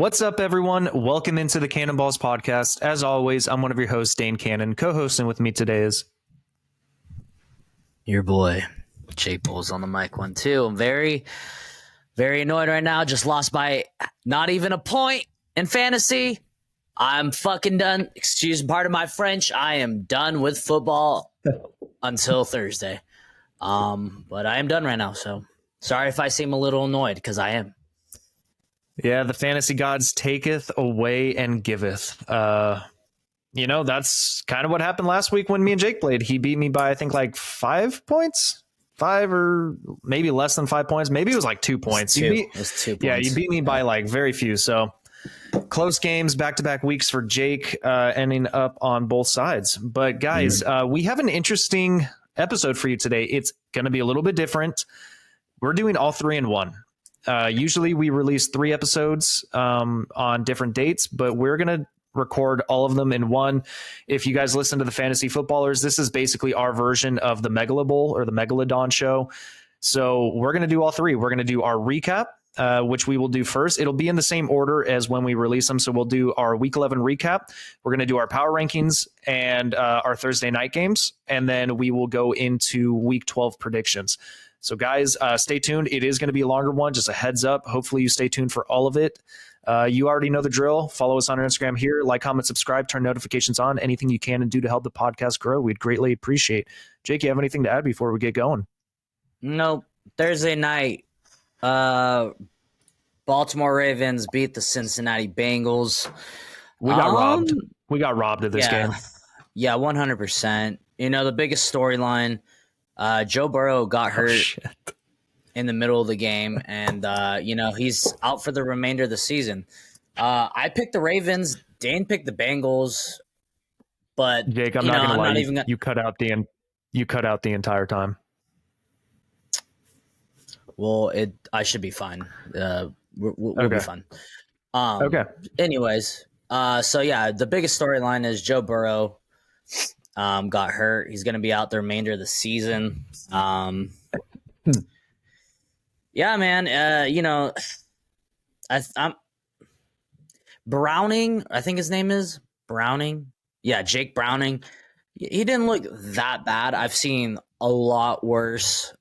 What's up, everyone? Welcome into the Cannonballs podcast. As always, I'm one of your hosts, Dane Cannon. Co-hosting with me today is your boy, Jake Bulls on the mic 1-2. I'm very annoyed right now. Just lost by not even a point in fantasy. I'm fucking done. Excuse part of my French. I am done with football until Thursday. But I am done right now. So sorry if I seem a little annoyed because I am. Yeah, the fantasy gods taketh away and giveth. That's kind of what happened last week when me and Jake played. He beat me by, I think, like 5 points. 5 or maybe less than 5 points. Maybe it was like 2 points. It was 2 points. Yeah, you beat me by like very few. So close games, back-to-back weeks for Jake, ending up on both sides. But guys, we have an interesting episode for you today. It's going to be a little bit different. We're doing all 3 in one. Usually we release 3 episodes on different dates, but we're going to record all of them in one. If you guys listen to the Fantasy Footballers, this is basically our version of the Megala Bowl or the Megalodon show. So we're going to do all 3. We're going to do our recap, which we will do first. It'll be in the same order as when we release them. So we'll do our Week 11 recap. We're going to do our power rankings and our Thursday night games. And then we will go into Week 12 predictions. So guys, stay tuned. It is going to be a longer one, just a heads up. Hopefully you stay tuned for all of it. You already know the drill. Follow us on our Instagram here. Like, comment, subscribe, turn notifications on. Anything you can and do to help the podcast grow, we'd greatly appreciate. Jake, you have anything to add before we get going? Nope. Thursday night, Baltimore Ravens beat the Cincinnati Bengals. We got robbed. We got robbed of this game. Yeah, 100%. You know, the biggest storyline, Joe Burrow got hurt in the middle of the game, and he's out for the remainder of the season. I picked the Ravens. Dane picked the Bengals, but Jake, I'm not gonna lie. You cut out the entire time. Well, I should be fine. We'll be fine. Okay. Anyways, the biggest storyline is Joe Burrow got hurt. He's going to be out the remainder of the season. Yeah, man. I'm Browning. I think his name is Browning. Yeah, Jake Browning. He didn't look that bad. I've seen a lot worse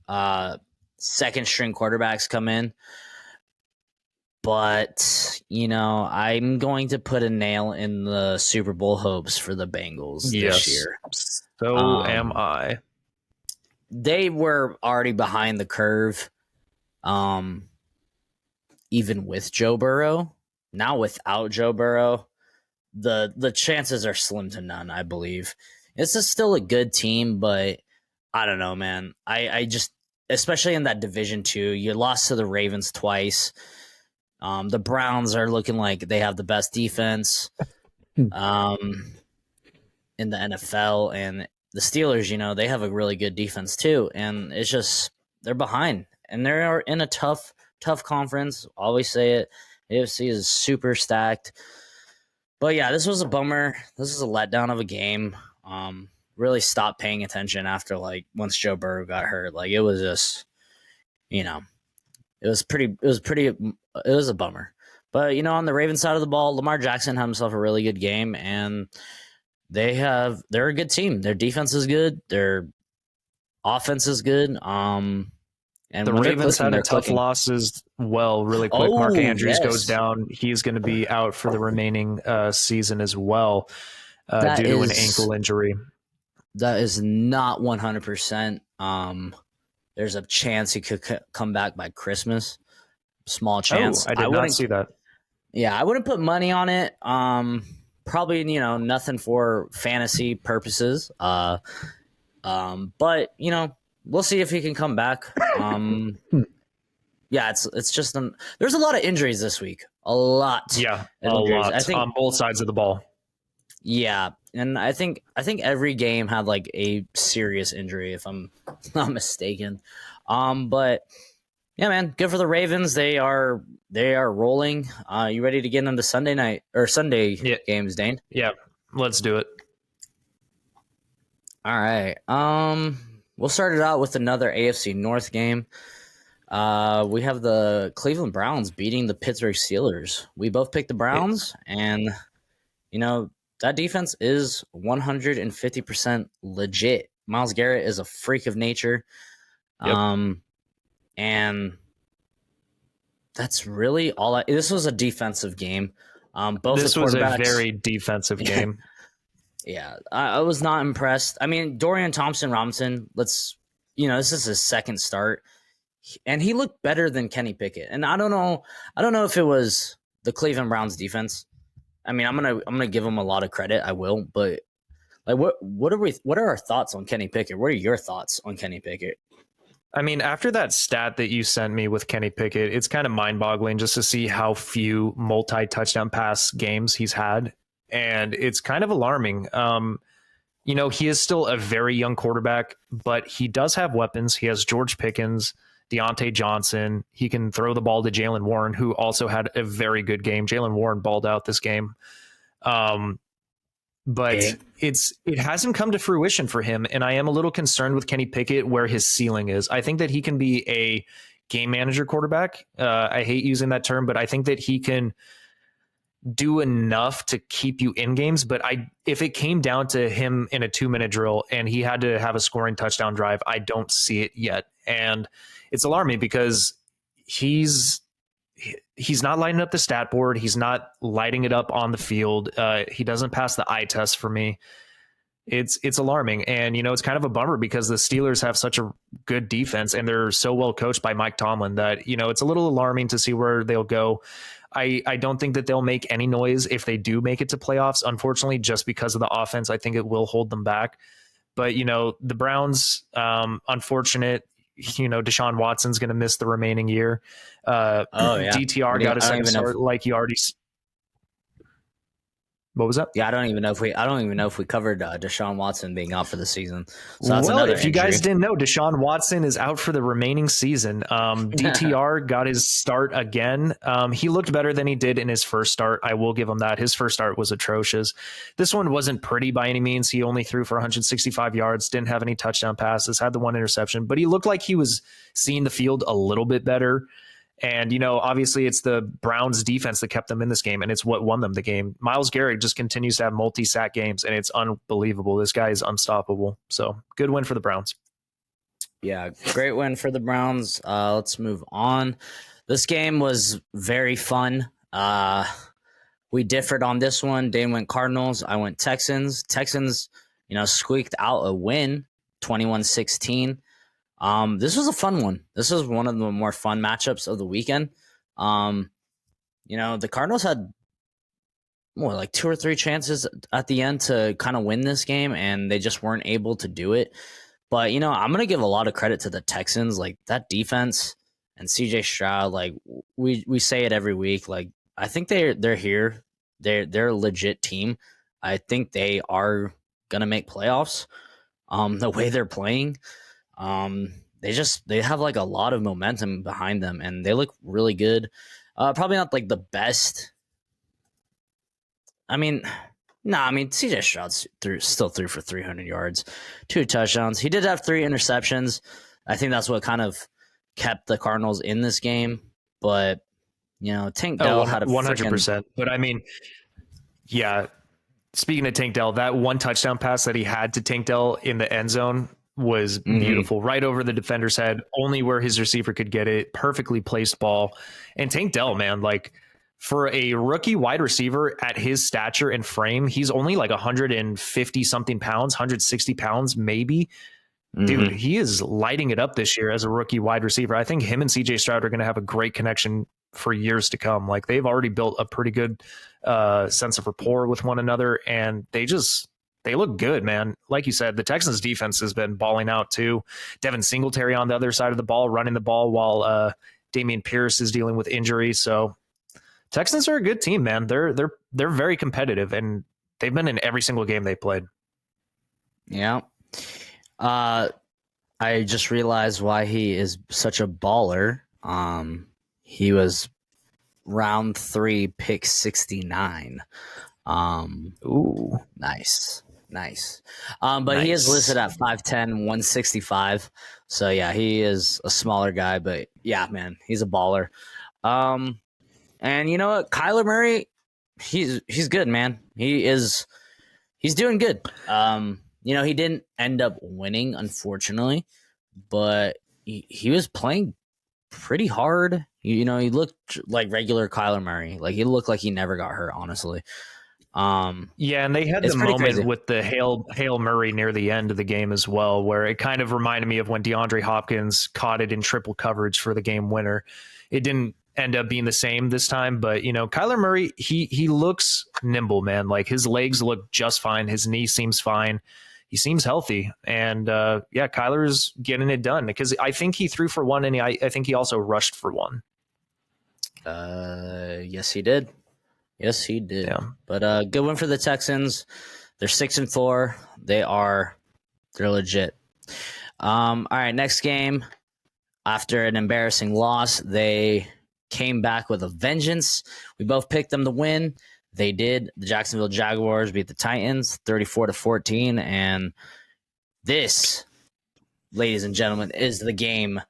second string quarterbacks come in. But, I'm going to put a nail in the Super Bowl hopes for the Bengals this year. So am I. They were already behind the curve, even with Joe Burrow. Now without Joe Burrow, the chances are slim to none, I believe. This is still a good team, but I don't know, man. I just, especially in that Division 2, you lost to the Ravens twice. The Browns are looking like they have the best defense in the NFL, and the Steelers, they have a really good defense too. And it's just they're behind, and they're in a tough conference. Always say it. AFC is super stacked. But yeah, this was a bummer. This is a letdown of a game. Really stopped paying attention after once Joe Burrow got hurt. It was just, it was a bummer. But, on the Ravens side of the ball, Lamar Jackson had himself a really good game, and they're a good team. Their defense is good. Their offense is good. And the Ravens had a tough loss as well, really quick. Mark Andrews goes down. He's going to be out for the remaining season as well due to an ankle injury. That is not 100%. There's a chance he could come back by Christmas. Small chance. I did not see that. Yeah, I wouldn't put money on it. Probably, nothing for fantasy purposes. But, we'll see if he can come back. Yeah, it's just there's a lot of injuries this week. A lot. Yeah, a lot. I think on both sides of the ball. Yeah, and I think every game had a serious injury, if I'm not mistaken. But yeah, man, good for the Ravens. They are rolling. You ready to get into Sunday games, Dane? Yeah, let's do it. All right. We'll start it out with another AFC North game. We have the Cleveland Browns beating the Pittsburgh Steelers. We both picked the Browns, and that defense is 150% legit. Myles Garrett is a freak of nature. Yep. And that's really all. This was a defensive game. Both This the was a quarterbacks. very defensive game. Yeah, I was not impressed. I mean, Dorian Thompson-Robinson, this is his second start, and he looked better than Kenny Pickett. And I don't know if it was the Cleveland Browns defense. I mean, I'm gonna give him a lot of credit. I will, but like, what are our thoughts on Kenny Pickett? What are your thoughts on Kenny Pickett? I mean, after that stat that you sent me with Kenny Pickett, it's kind of mind-boggling just to see how few multi-touchdown pass games he's had, and it's kind of alarming. He is still a very young quarterback, but he does have weapons. He has George Pickens, Deontay Johnson. He can throw the ball to Jaylen Warren, who also had a very good game. Jaylen Warren balled out this game. But it hasn't come to fruition for him, and I am a little concerned with Kenny Pickett where his ceiling is. I think that he can be a game manager quarterback. I hate using that term, but I think that he can do enough to keep you in games. But if it came down to him in a 2-minute drill and he had to have a scoring touchdown drive, I don't see it yet. And it's alarming because he's not lighting up the stat board. He's not lighting it up on the field. He doesn't pass the eye test for me. It's alarming. And, it's kind of a bummer because the Steelers have such a good defense and they're so well coached by Mike Tomlin that, it's a little alarming to see where they'll go. I don't think that they'll make any noise if they do make it to playoffs, unfortunately, just because of the offense. I think it will hold them back. But, the Browns, unfortunate, Deshaun Watson's going to miss the remaining year. DTR got a second start like you already. What was that? Yeah, I don't even know if we covered Deshaun Watson being out for the season. So that's well, another if you injury. guys didn't know, Deshaun Watson is out for the remaining season. DTR got his start again. He looked better than he did in his first start. I will give him that. His first start was atrocious. This one wasn't pretty by any means. He only threw for 165 yards, didn't have any touchdown passes, had the one interception, but he looked like he was seeing the field a little bit better. And, obviously it's the Browns defense that kept them in this game, and it's what won them the game. Myles Garrett just continues to have multi-sack games, and it's unbelievable. This guy is unstoppable. So good win for the Browns. Yeah, great win for the Browns. Let's move on. This game was very fun. We differed on this one. Dane went Cardinals. I went Texans. Texans, squeaked out a win, 21-16. This was a fun one. This was one of the more fun matchups of the weekend. The Cardinals had more like 2 or 3 chances at the end to kind of win this game, and they just weren't able to do it. But, I'm going to give a lot of credit to the Texans, like that defense and CJ Stroud. Like we say it every week. Like, I think they're here. They're a legit team. I think they are going to make playoffs. The way they're playing. They have like a lot of momentum behind them, and they look really good. Probably not like the best. CJ Stroud still threw for 300 yards, 2 touchdowns. He did have 3 interceptions. I think that's what kind of kept the Cardinals in this game. But Tank Dell had a 100%. But yeah. Speaking of Tank Dell, that one touchdown pass that he had to Tank Dell in the end zone was beautiful, right over the defender's head, only where his receiver could get it. Perfectly placed ball. And Tank Dell, man, like for a rookie wide receiver at his stature and frame, he's only like 150 something pounds, 160 pounds, maybe. Dude, he is lighting it up this year as a rookie wide receiver. I think him and CJ Stroud are going to have a great connection for years to come. Like they've already built a pretty good sense of rapport with one another, and they look good, man. Like you said, the Texans defense has been balling out too. Devin Singletary on the other side of the ball, running the ball while Dameon Pierce is dealing with injury. So Texans are a good team, man. They're very competitive, and they've been in every single game they played. Yeah. I just realized why he is such a baller. He was round 3, pick 69. Ooh, nice. Nice. But he is listed at 5'10", 165. So yeah, he is a smaller guy, but yeah, man, he's a baller. And you know what? Kyler Murray, he's good, man. He's doing good. He didn't end up winning, unfortunately, but he was playing pretty hard. He looked like regular Kyler Murray. Like, he looked like he never got hurt, honestly. Yeah, and they had the moment crazy with the Hail Murray near the end of the game as well, where it kind of reminded me of when DeAndre Hopkins caught it in triple coverage for the game winner. It didn't end up being the same this time, but Kyler Murray, he looks nimble, man. Like, his legs look just fine. His knee seems fine. He seems healthy, and Kyler's getting it done, because I think he threw for one, and I think he also rushed for one. Yes, he did. Yeah. But good one for the Texans. They're 6-4. They're legit. All right, next game. After an embarrassing loss, they came back with a vengeance. We both picked them to win. They did. The Jacksonville Jaguars beat the Titans 34-14. And this, ladies and gentlemen, is the game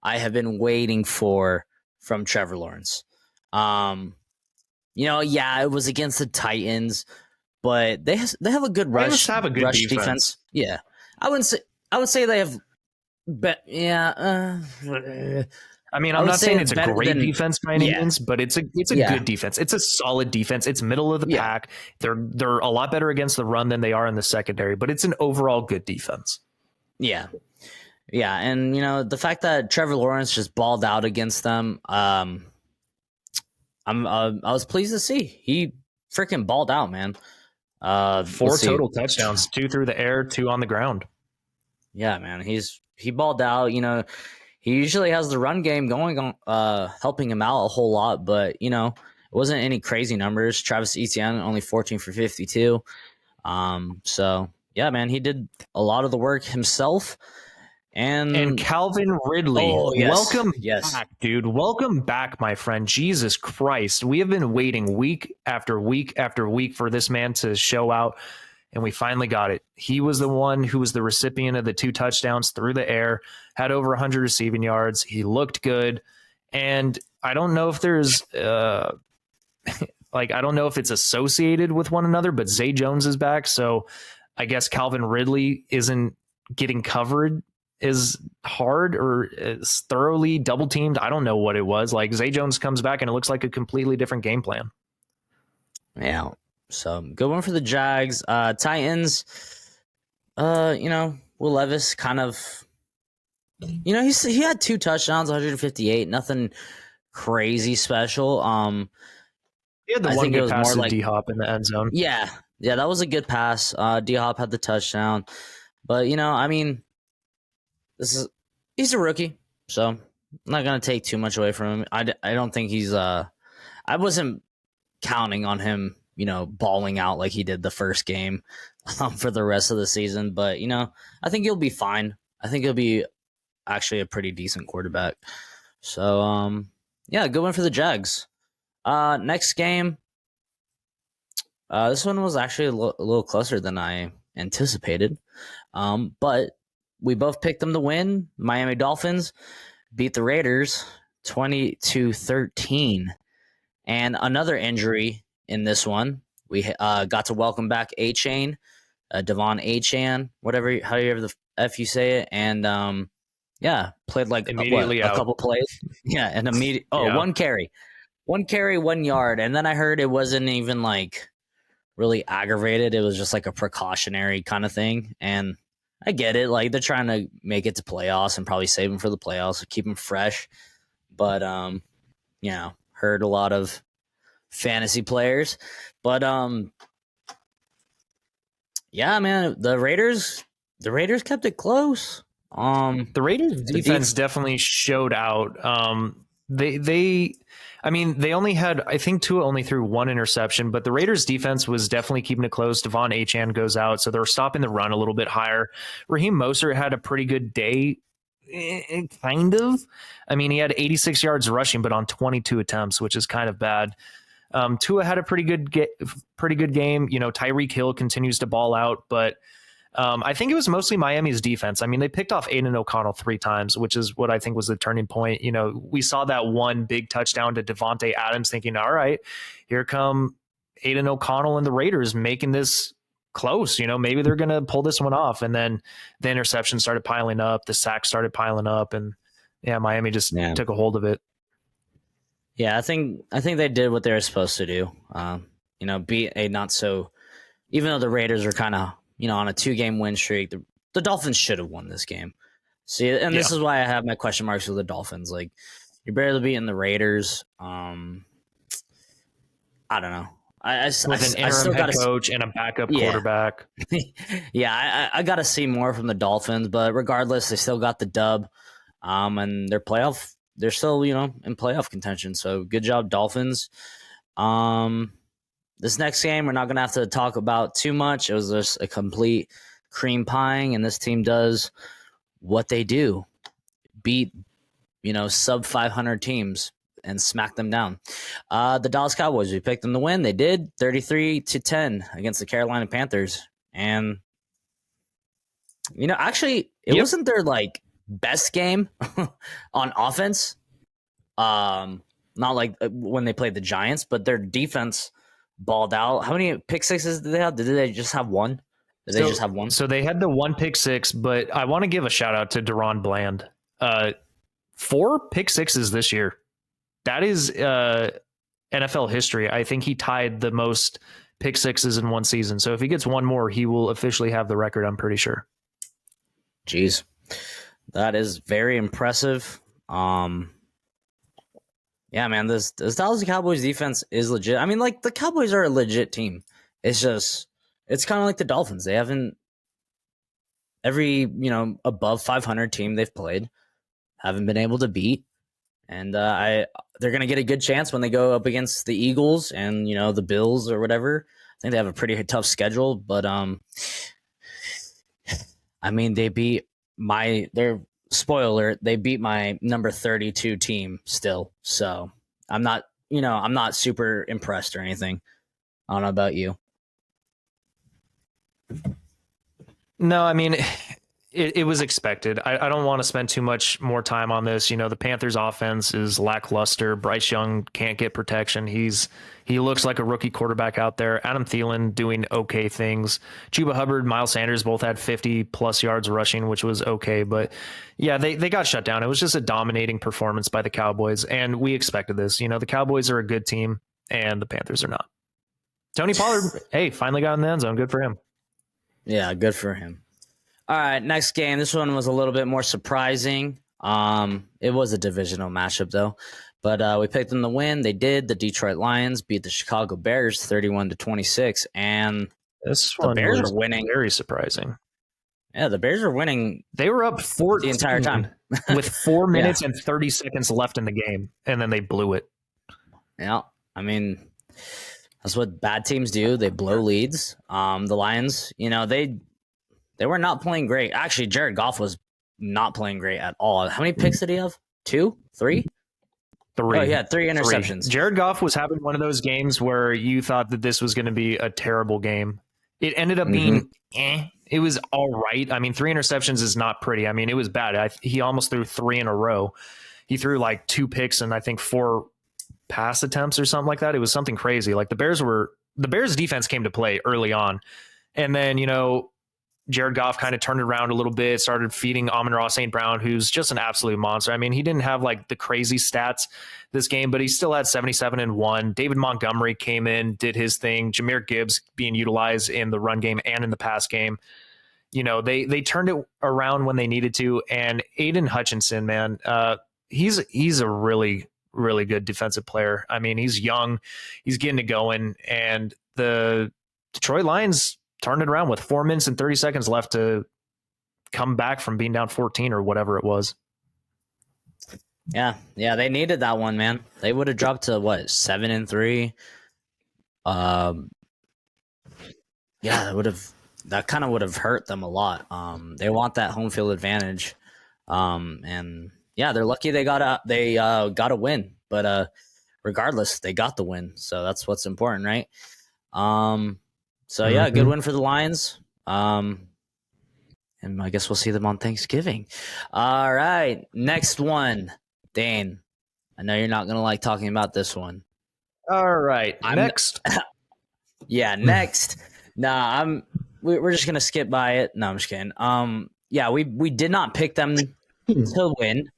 I have been waiting for from Trevor Lawrence. It was against the Titans, but they have a good rush. Have a good defense. Yeah, I would say they have. But yeah, I mean, I'm not saying it's a great defense by any means, but it's a good defense. It's a solid defense. It's middle of the pack. They're a lot better against the run than they are in the secondary, but it's an overall good defense. Yeah. Yeah, and the fact that Trevor Lawrence just balled out against them, I was pleased to see. He freaking balled out, man. 4 total touchdowns, 2 through the air, 2 on the ground. Yeah, man, he balled out. He usually has the run game going on, helping him out a whole lot, but it wasn't any crazy numbers. Travis Etienne only 14 for 52. So yeah, man, he did a lot of the work himself. And Calvin Ridley, welcome back, dude. Welcome back, my friend. Jesus Christ. We have been waiting week after week after week for this man to show out, and we finally got it. He was the one who was the recipient of the 2 touchdowns through the air, had over 100 receiving yards. He looked good, and I don't know if there's I don't know if it's associated with one another, but Zay Jones is back, so I guess Calvin Ridley isn't getting covered is hard or is thoroughly double teamed. I don't know what it was. Like, Zay Jones comes back and it looks like a completely different game plan. Yeah. So good one for the Jags. Titans, Will Levis kind of, he had 2 touchdowns, 158, nothing crazy special. He had the one good pass to D-Hop in the end zone. Yeah, that was a good pass. D-Hop had the touchdown. But, he's a rookie, so I'm not going to take too much away from him. I don't think he's I wasn't counting on him, balling out like he did the first game for the rest of the season. But, I think he'll be fine. I think he'll be actually a pretty decent quarterback. So, good one for the Jags. Next game. This one was actually a little closer than I anticipated. But we both picked them to win. Miami Dolphins beat the Raiders 20-13. And another injury in this one. We got to welcome back A-Chain, Devon A-Chan, however the F you say it. And played like immediately a couple plays. Yeah, and immediate. One carry, 1 yard. And then I heard it wasn't even like really aggravated. It was just like a precautionary kind of thing. And I get it. Like, they're trying to make it to playoffs and probably save him for the playoffs, keep him fresh. But, hurt a lot of fantasy players. But, man, the Raiders kept it close. The Raiders defense definitely showed out. They only had, I think Tua only threw 1 interception, but the Raiders defense was definitely keeping it close. Devon A-Chan goes out, so they're stopping the run a little bit higher. Raheem Mostert had a pretty good day, kind of. I mean, he had 86 yards rushing, but on 22 attempts, which is kind of bad. Tua had a pretty good game. You know, Tyreek Hill continues to ball out, but I think it was mostly Miami's defense. I mean, they picked off Aiden O'Connell 3 times, which is what I think was the turning point. You know, we saw that one big touchdown to Devontae Adams, thinking, all right, here come Aiden O'Connell and the Raiders making this close. You know, maybe they're going to pull this one off. And then the interceptions started piling up, the sacks started piling up, and Miami just took a hold of it. Yeah, I think they did what they were supposed to do. You know, beat a not so, even though the Raiders are kind of, you know, on a 2-game win streak, the Dolphins should have won this game. See, and this is why I have my question marks with the Dolphins. Like, you're barely beating the Raiders. I don't know. With an interim head coach and a backup quarterback. Yeah, I got to see more from the Dolphins, but regardless, they still got the dub. And they're still, you know, in playoff contention. So good job, Dolphins. This next game, we're not going to have to talk about too much. It was just a complete cream pieing, and this team does what they do. Beat, you know, sub 500 teams and smack them down. The Dallas Cowboys, we picked them to win. They did 33-10 against the Carolina Panthers. And, you know, actually, it wasn't their, like, best game on offense. Not like when they played the Giants, but their defense balled out. How many pick sixes did they have? Did they just have one? They just have one? So they had the 1 pick six, but I want to give a shout out to Deron Bland. 4 pick sixes this year. That is NFL history. I think he tied the most pick sixes in one season. So if he gets one more, he will officially have the record, I'm pretty sure. Jeez. That is very impressive. Yeah, man, this Dallas Cowboys defense is legit. I mean, like, the Cowboys are a legit team. It's just, it's kind of like the Dolphins. They haven't, every, you know, above 500 team they've played, haven't been able to beat. And they're going to get a good chance when they go up against the Eagles and, you know, the Bills or whatever. I think they have a pretty tough schedule, but I mean, they beat spoiler, they beat my number 32 team still. So I'm not super impressed or anything. I don't know about you. No, I mean, it was expected. I don't want to spend too much more time on this. You know, the Panthers offense is lackluster. Bryce Young can't get protection. He looks like a rookie quarterback out there. Adam Thielen doing okay things. Chuba Hubbard, Miles Sanders both had 50 plus yards rushing, which was okay. But yeah, they got shut down. It was just a dominating performance by the Cowboys. And we expected this. You know, the Cowboys are a good team and the Panthers are not. Tony Pollard, hey, finally got in the end zone. Good for him. Yeah, good for him. All right, next game. This one was a little bit more surprising. It was a divisional matchup, though. But we picked them to win. They did. The Detroit Lions beat the Chicago Bears 31-26. And the Bears were winning. Very surprising. Yeah, the Bears were winning. They were up 14 the entire time with 4 minutes and 30 seconds left in the game, and then they blew it. Yeah, I mean, that's what bad teams do. They blow leads. The Lions, you know, they were not playing great. Actually, Jared Goff was not playing great at all. How many picks did he have? 2? 3? 3. Oh, yeah, 3 interceptions. 3. Jared Goff was having one of those games where you thought that this was going to be a terrible game. It ended up being It was all right. I mean, 3 interceptions is not pretty. I mean, it was bad. He almost threw 3 in a row. He threw like 2 picks and I think 4 pass attempts or something like that. It was something crazy. Like the Bears defense came to play early on. And then, you know, Jared Goff kind of turned it around a little bit, started feeding Amon-Ra St. Brown, who's just an absolute monster. I mean, he didn't have like the crazy stats this game, but he still had 77-1. David Montgomery came in, did his thing. Jahmyr Gibbs being utilized in the run game and in the pass game. You know, they turned it around when they needed to. And Aiden Hutchinson, man, he's a really, really good defensive player. I mean, he's young, he's getting it going, and the Detroit Lions turned it around with 4 minutes and 30 seconds left to come back from being down 14 or whatever it was. Yeah, they needed that one, man. They would have dropped to 7-3. That kind of would have hurt them a lot. They want that home field advantage, and yeah, they're lucky they got a win. But regardless, they got the win. So that's what's important, right? So yeah, good win for the Lions. And I guess we'll see them on Thanksgiving. All right, next one, Dane. I know you're not gonna like talking about this one. All right, next. Yeah, next. We're just gonna skip by it. No, I'm just kidding. Yeah, we did not pick them to win.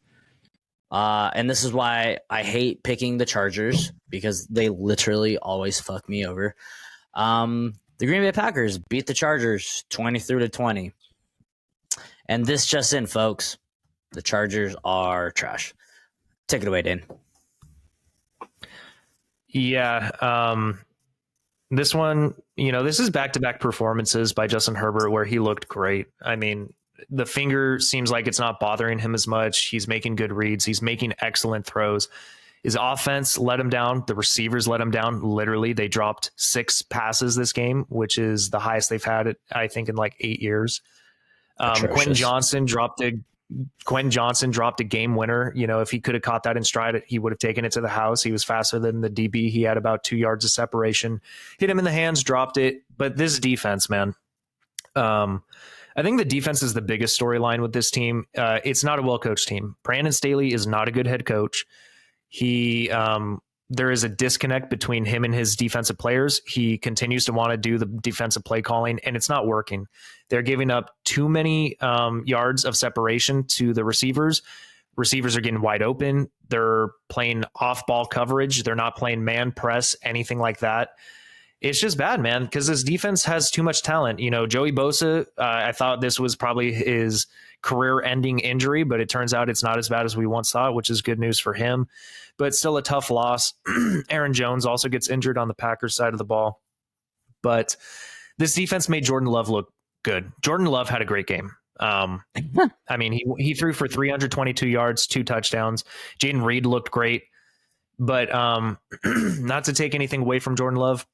And this is why I hate picking the Chargers, because they literally always fuck me over. The Green Bay Packers beat the Chargers 23-20. And this just in, folks, the Chargers are trash. Take it away, Dan. Yeah. This one, this is back-to-back performances by Justin Herbert where he looked great. I mean, the finger seems like it's not bothering him as much. He's making good reads. He's making excellent throws. His offense let him down. The receivers let him down. Literally, they dropped 6 passes this game, which is the highest they've had, I think, in like 8 years. Quentin Johnson dropped a game winner. If he could have caught that in stride, he would have taken it to the house. He was faster than the DB. He had about 2 yards of separation. Hit him in the hands, dropped it. But this defense, man, I think the defense is the biggest storyline with this team. It's not a well-coached team. Brandon Staley is not a good head coach. There is a disconnect between him and his defensive players. He continues to want to do the defensive play calling, and it's not working. They're giving up too many yards of separation to the receivers. Receivers are getting wide open. They're playing off-ball coverage. They're not playing man press, anything like that. It's just bad, man, because this defense has too much talent. Joey Bosa, I thought this was probably his career-ending injury, but it turns out it's not as bad as we once thought, which is good news for him. But still a tough loss. Aaron Jones also gets injured on the Packers side of the ball. But this defense made Jordan Love look good. Jordan Love had a great game. I mean, he threw for 322 yards, 2 touchdowns. Jaden Reed looked great. But not to take anything away from Jordan Love,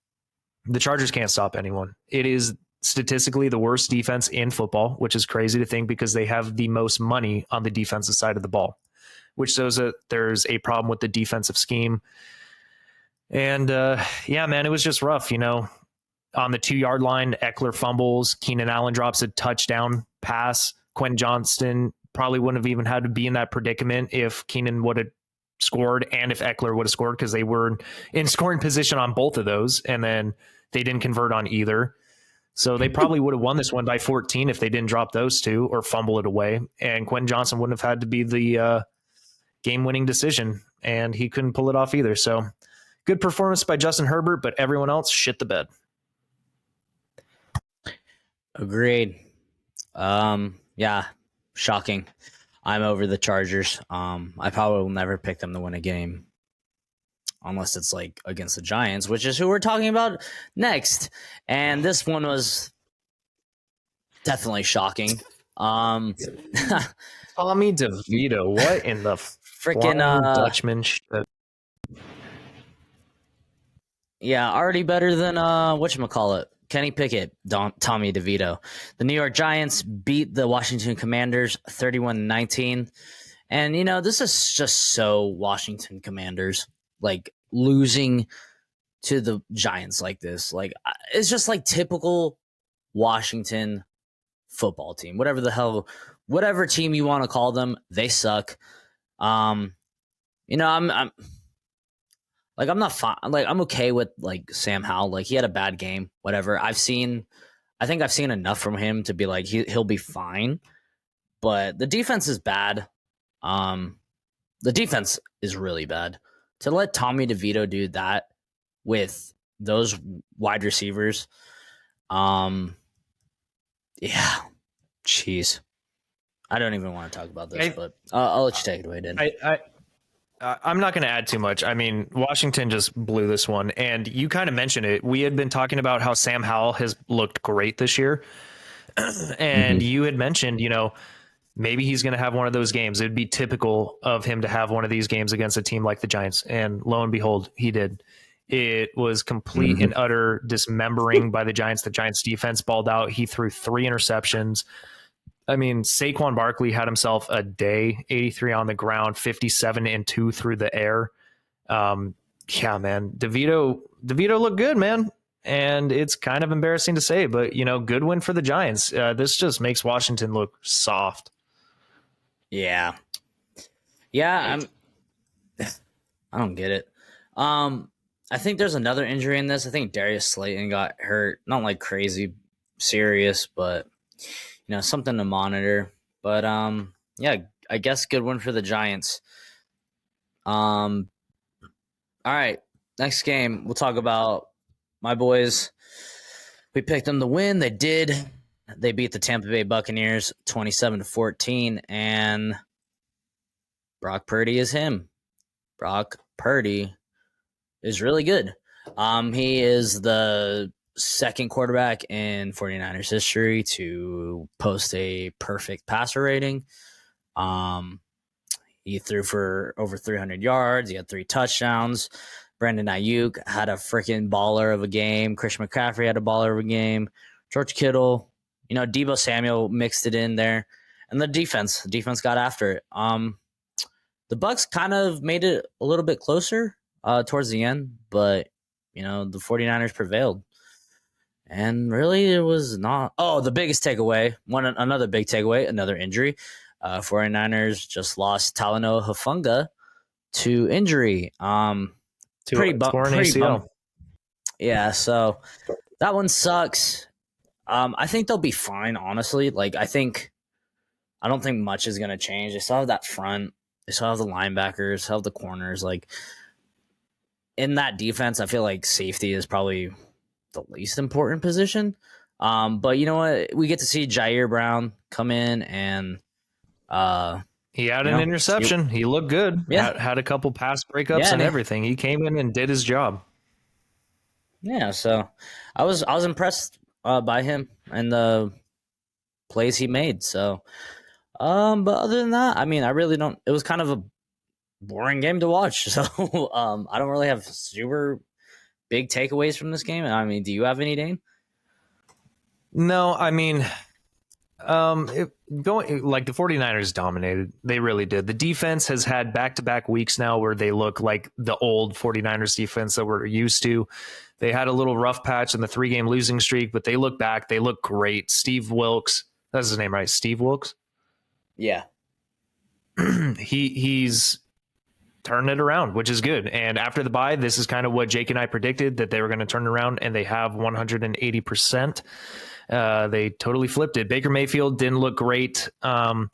the Chargers can't stop anyone. It is statistically the worst defense in football, which is crazy to think because they have the most money on the defensive side of the ball, which shows that there's a problem with the defensive scheme. And yeah, man, it was just rough. On the 2-yard line, Eckler fumbles. Keenan Allen drops a touchdown pass. Quentin Johnston probably wouldn't have even had to be in that predicament if Keenan would have scored and if Eckler would have scored, because they were in scoring position on both of those. And then they didn't convert on either. So they probably would have won this one by 14 if they didn't drop those 2 or fumble it away. And Quentin Johnson wouldn't have had to be the game-winning decision, and he couldn't pull it off either. So good performance by Justin Herbert, but everyone else shit the bed. Agreed. Yeah, shocking. I'm over the Chargers. I probably will never pick them to win a game unless it's like against the Giants, which is who we're talking about next. And this one was definitely shocking. Tommy DeVito, what in the freaking Dutchman shit? Yeah, already better than whatchamacallit, Kenny Pickett, Tommy DeVito. The New York Giants beat the Washington Commanders 31-19. And, this is just so Washington Commanders, like losing to the Giants like this. Like, it's just like typical Washington football team. Whatever team you want to call them, they suck. I'm not fine. Like, I'm okay with like Sam Howell. Like, he had a bad game, whatever. I think I've seen enough from him to be like, he'll be fine. But the defense is bad. The defense is really bad. To let Tommy DeVito do that with those wide receivers, yeah, jeez. I don't even want to talk about this, but I'll let you take it away, Dan. I'm not going to add too much. I mean, Washington just blew this one, and you kind of mentioned it. We had been talking about how Sam Howell has looked great this year, and you had mentioned, maybe he's going to have one of those games. It'd be typical of him to have one of these games against a team like the Giants, and lo and behold, he did. It was complete and utter dismembering by the Giants. The Giants defense balled out. He threw 3 interceptions. I mean, Saquon Barkley had himself a day, 83 on the ground, 57 and 2 through the air. Yeah, man. DeVito looked good, man. And it's kind of embarrassing to say, but good win for the Giants. This just makes Washington look soft. Yeah. Yeah, I don't get it. I think there's another injury in this. I think Darius Slayton got hurt. Not like crazy serious, but something to monitor. But yeah, I guess good win for the Giants. All right, next game we'll talk about my boys. We picked them to win. They did. They beat the Tampa Bay Buccaneers 27-14, and Brock Purdy is him. Brock Purdy is really good. He is the second quarterback in 49ers history to post a perfect passer rating. He threw for over 300 yards. He had 3 touchdowns. Brandon Ayuk had a freaking baller of a game. Christian McCaffrey had a baller of a game. George Kittle, Deebo Samuel mixed it in there. And the defense got after it. The Bucs kind of made it a little bit closer towards the end, but the 49ers prevailed. And really it was not. Oh, the biggest takeaway, another big takeaway, another injury. 49ers just lost Talanoa Hufanga to injury. Pretty bum. Yeah, so that one sucks. I think they'll be fine, honestly. Like, I don't think much is going to change. They still have that front. They still have the linebackers, still have the corners. Like, in that defense, I feel like safety is probably the least important position. But you know what? We get to see Jair Brown come in and he had an interception. He looked good. Yeah. Had a couple pass breakups and everything. He came in and did his job. Yeah, so I was impressed by him and the plays he made. So but other than that, I mean, I really don't. It was kind of a boring game to watch. So I don't really have super big takeaways from this game. I mean, do you have any, Dane? No, I mean, the 49ers dominated. They really did. The defense has had back-to-back weeks now where they look like the old 49ers defense that we're used to. They had a little rough patch in the 3-game losing streak, but they look back. They look great. Steve Wilkes, that's his name, right? Steve Wilkes? Yeah. He's turned it around, which is good. And after the bye, this is kind of what Jake and I predicted, that they were going to turn around, and they have 180%. They totally flipped it. Baker Mayfield didn't look great. Had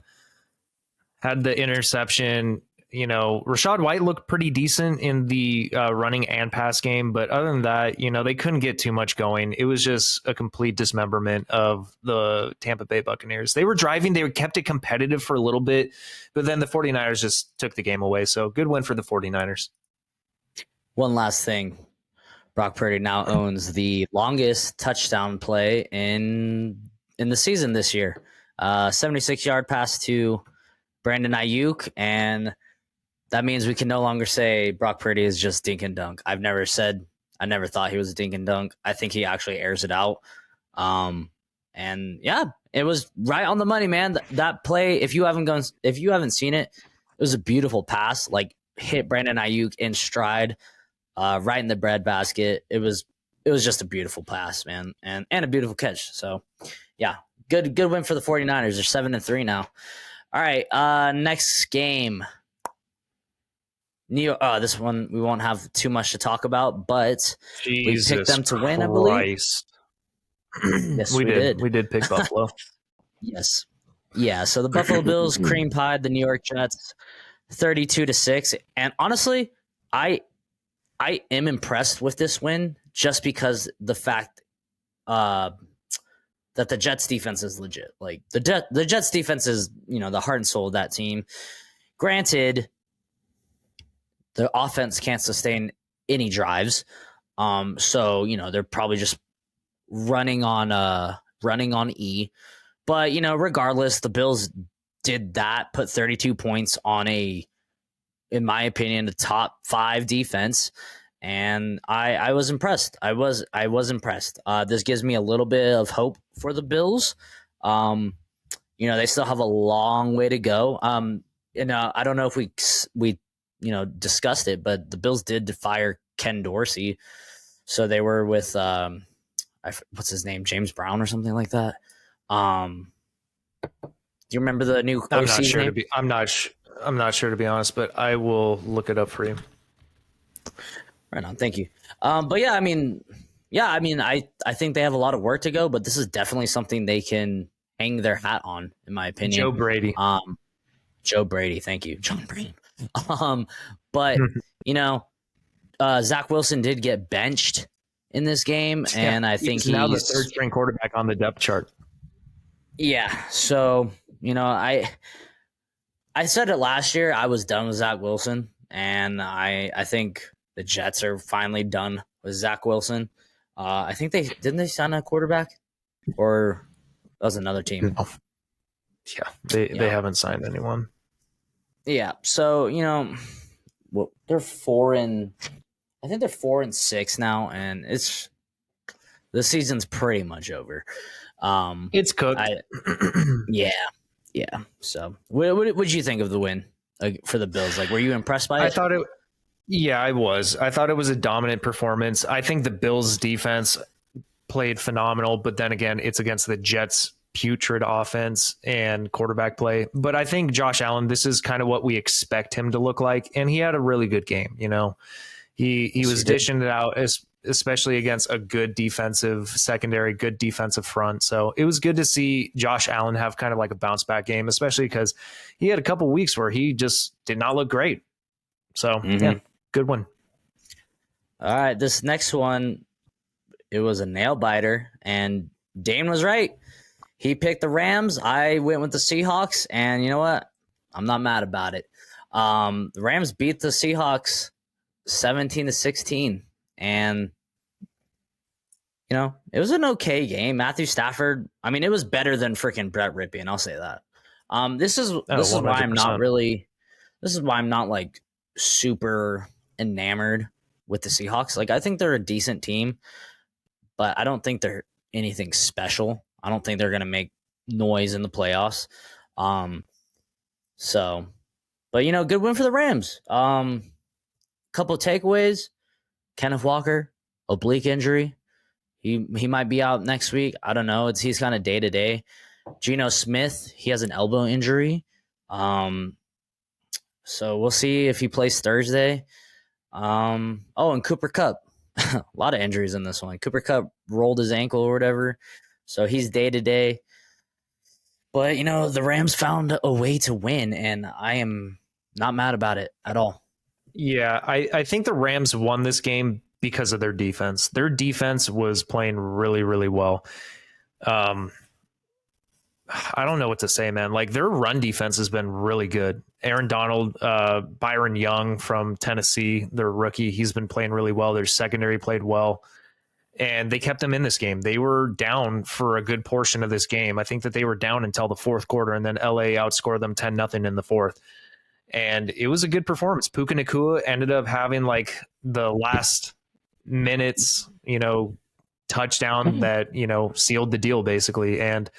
the interception. Rachaad White looked pretty decent in the running and pass game, but other than that, they couldn't get too much going. It was just a complete dismemberment of the Tampa Bay Buccaneers. They were driving, they kept it competitive for a little bit, but then the 49ers just took the game away. So good win for the 49ers. One last thing. Brock Purdy now owns the longest touchdown play in the season this year. 76-yard pass to Brandon Ayuk, and that means we can no longer say Brock Purdy is just dink and dunk. I never thought he was a dink and dunk. I think he actually airs it out. And yeah, it was right on the money, man. That play, if you haven't seen it, it was a beautiful pass. Like, hit Brandon Ayuk in stride, right in the breadbasket. It was just a beautiful pass, man, and a beautiful catch. So yeah, good win for the 49ers. They're 7-3 now. All right, next game. This one we won't have too much to talk about, but we picked them to win, I believe. Yes, we did. We did pick Buffalo. Yes. Yeah, so the Buffalo Bills cream pied the New York Jets 32-6. And honestly, I am impressed with this win just because the fact that the Jets defense is legit. Like, the Jets defense is, the heart and soul of that team. Granted, the offense can't sustain any drives. So, they're probably just running on E. But, regardless, the Bills did that, put 32 points on in my opinion, the top 5 defense. And I was impressed. I was impressed. This gives me a little bit of hope for the Bills. They still have a long way to go. I don't know if we discussed it, but the Bills did fire Ken Dorsey. So they were with what's his name, James Brown or something like that. Do you remember the new I'm OC's not sure name? to be. I'm not sure to be honest, but I will look it up for you. Right on, thank you. But yeah, I mean, I think they have a lot of work to go, but this is definitely something they can hang their hat on, in my opinion. Joe Brady. Joe Brady, thank you, John Brady. But you know, Zach Wilson did get benched in this game, and I think he's now the third string quarterback on the depth chart. Yeah, so you know, I said it last year. I was done with Zach Wilson, and I think the Jets are finally done with Zach Wilson. I think they sign a quarterback, or that was another team. Yeah, they haven't signed anyone. Yeah, so you know, well, they're 4-6 now, and the season's pretty much over. It's cooked. Yeah. So, what did you think of the win for the Bills? Like, were you impressed by it? I was. I thought it was a dominant performance. I think the Bills' defense played phenomenal, but then again, it's against the Jets' putrid offense and quarterback play. But I think Josh Allen, this is kind of what we expect him to look like, and he had a really good game. You know, he was dishing it out, especially against a good defensive secondary, good defensive front. So it was good to see Josh Allen have kind of like a bounce back game, especially because he had a couple weeks where he just did not look great. So yeah, good one. All right, this next one, it was a nail biter, and Dane was right. He picked the Rams. I went with the Seahawks, and you know what? I'm not mad about it. The Rams beat the Seahawks 17-16, and you know, it was an okay game. Matthew Stafford, I mean, it was better than freaking Brett Rypien, I'll say that. This is why I'm not like super enamored with the Seahawks. Like, I think they're a decent team, but I don't think they're anything special. I don't think they're going to make noise in the playoffs. So, but you know, good win for the Rams. Couple of takeaways. Kenneth Walker, oblique injury. He might be out next week. I don't know. He's kind of day to day. Geno Smith, he has an elbow injury. So we'll see if he plays Thursday. And Cooper Kupp. A lot of injuries in this one. Cooper Kupp rolled his ankle or whatever. So he's day to day. But, you know, the Rams found a way to win, and I am not mad about it at all. Yeah, I think the Rams won this game because of their defense. Their defense was playing really, really well. I don't know what to say, man. Like, their run defense has been really good. Aaron Donald, Byron Young from Tennessee, their rookie, he's been playing really well. Their secondary played well, and they kept them in this game. They were down for a good portion of this game. I think that they were down until the fourth quarter, and then LA outscored them 10-0 in the fourth. And it was a good performance. Puka Nacua ended up having like the last minutes, you know, touchdown that, you know, sealed the deal basically. And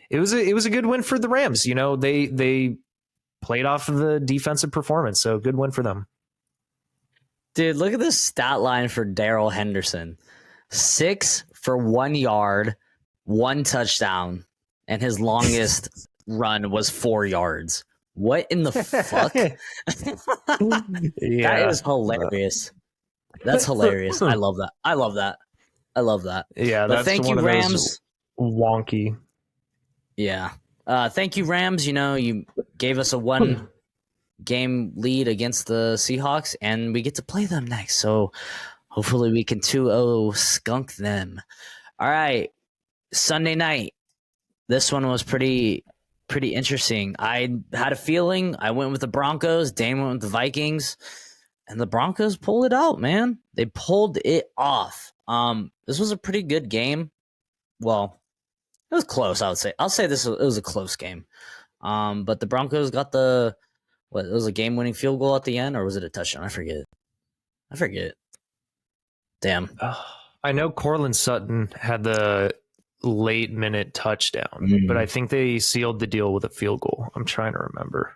it was a good win for the Rams. You know, they played off of the defensive performance. So good win for them. Dude, look at this stat line for Darrell Henderson. 6 for 1 yard, 1 touchdown, and his longest run was 4 yards. What in the fuck? Yeah. That is hilarious. That's hilarious. I love that. I love that. Yeah, but that's thank you, Rams. Wonky. Yeah. Thank you, Rams. You know, you gave us a 1 game lead against the Seahawks, and we get to play them next. So hopefully we can 2-0 skunk them. All right. Sunday night. This one was pretty interesting. I had a feeling. I went with the Broncos. Dane went with the Vikings. And the Broncos pulled it out, man. They pulled it off. This was a pretty good game. Well, it was close, I would say. I'll say it was a close game. But the Broncos got it was a game-winning field goal at the end, or was it a touchdown? I forget. Damn. I know Cortland Sutton had the late minute touchdown, but I think they sealed the deal with a field goal. I'm trying to remember.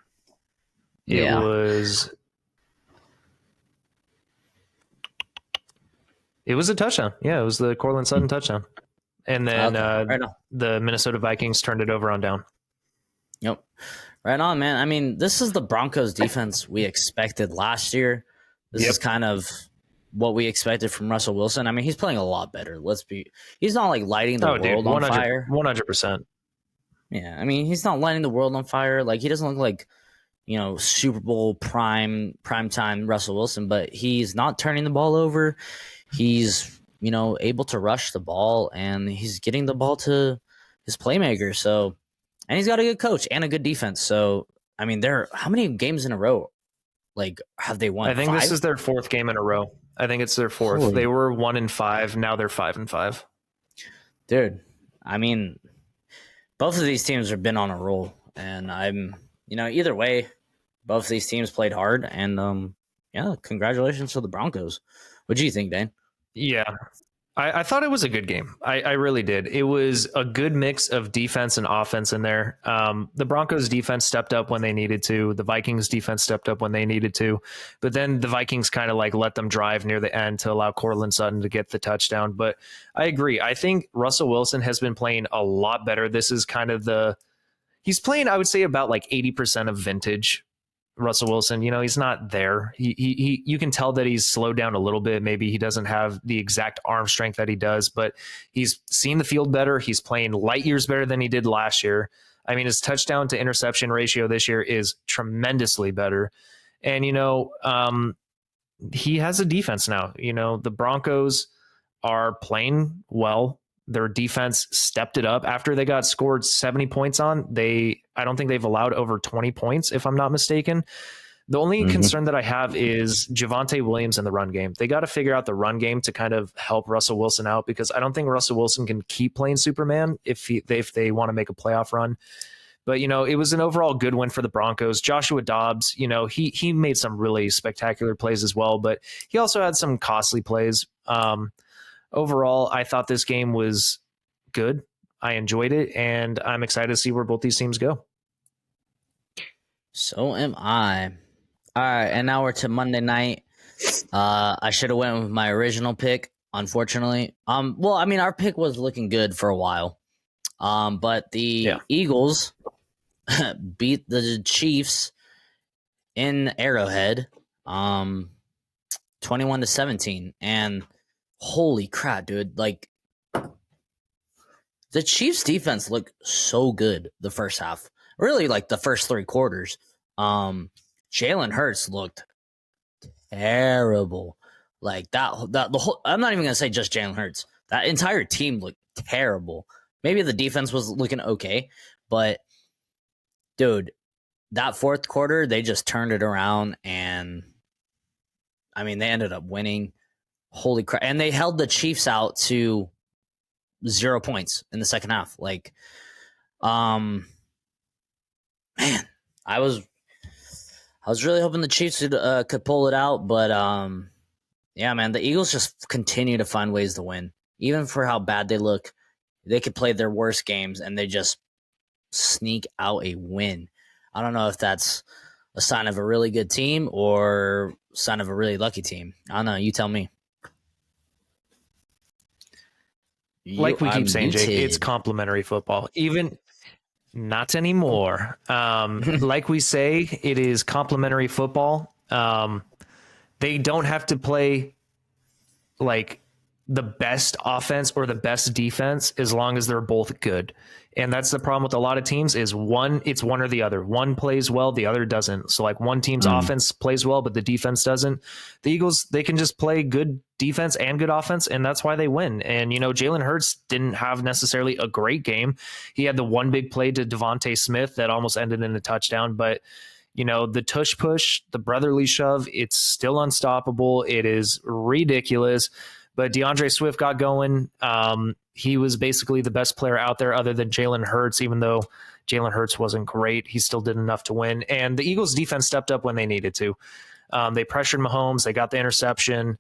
It was It was a touchdown. Yeah, it was the Cortland Sutton touchdown. And then Right on. the Minnesota Vikings turned it over on down. Yep. Right on, man. I mean, this is the Broncos defense we expected last year. This is kind of what we expected from Russell Wilson. I mean, he's playing a lot better. He's not like lighting the world on fire. 100%. Yeah. I mean, he's not lighting the world on fire. Like, he doesn't look like, Super Bowl prime time Russell Wilson, but he's not turning the ball over. He's, able to rush the ball, and he's getting the ball to his playmaker. So, and he's got a good coach and a good defense. So, I mean, how many games in a row, like, have they won? I think 5? this is their 4th game in a row. I think it's their 4th. They were 1-5. Now they're 5-5. Dude, I mean, both of these teams have been on a roll, and I'm, either way, both of these teams played hard, and congratulations to the Broncos. What do you think, Dane? Yeah, I thought it was a good game. I really did. It was a good mix of defense and offense in there. The Broncos defense stepped up when they needed to. The Vikings defense stepped up when they needed to. But then the Vikings kind of like let them drive near the end to allow Cortland Sutton to get the touchdown. But I agree. I think Russell Wilson has been playing a lot better. This is kind of he's playing, I would say, about like 80% of vintage Russell Wilson. He's not there. He you can tell that he's slowed down a little bit. Maybe he doesn't have the exact arm strength that he does, but he's seen the field better. He's playing light years better than he did last year. I mean, his touchdown to interception ratio this year is tremendously better. And, he has a defense now. The Broncos are playing well. Their defense stepped it up after they got scored 70 points on. I don't think they've allowed over 20 points, if I'm not mistaken. The only concern that I have is Javonte Williams in the run game. They got to figure out the run game to kind of help Russell Wilson out, because I don't think Russell Wilson can keep playing Superman if they want to make a playoff run. But, it was an overall good win for the Broncos. Joshua Dobbs, he made some really spectacular plays as well, but he also had some costly plays. Overall, I thought this game was good. I enjoyed it, and I'm excited to see where both these teams go. So am I. All right, and now we're to Monday night. I should have went with my original pick, unfortunately. Well, I mean, our pick was looking good for a while. But the Eagles beat the Chiefs in Arrowhead, 21-17, and holy crap, dude. Like, the Chiefs defense looked so good the first half. Really, like the first 3 quarters. Jalen Hurts looked terrible. Like the whole, I'm not even gonna say just Jalen Hurts. That entire team looked terrible. Maybe the defense was looking okay, but dude, that 4th quarter, they just turned it around, and I mean, they ended up winning. Holy crap. And they held the Chiefs out to 0 points in the second half. Like, man, I was really hoping the Chiefs could pull it out, but yeah, man, the Eagles just continue to find ways to win. Even for how bad they look, they could play their worst games and they just sneak out a win. I don't know if that's a sign of a really good team or a sign of a really lucky team. I don't know. You tell me. Like we keep saying, Jake, it's complimentary football. Even not anymore. Like we say, it is complimentary football. They don't have to play like the best offense or the best defense as long as they're both good. And that's the problem with a lot of teams is it's one or the other. One plays well, the other doesn't. So like one team's offense plays well, but the defense doesn't. The Eagles, they can just play good defense and good offense, and that's why they win. And, Jalen Hurts didn't have necessarily a great game. He had the one big play to Devontae Smith that almost ended in a touchdown, but the tush push, the brotherly shove, it's still unstoppable. It is ridiculous. But DeAndre Swift got going. He was basically the best player out there other than Jalen Hurts, even though Jalen Hurts wasn't great. He still did enough to win. And the Eagles defense stepped up when they needed to. They pressured Mahomes. They got the interception.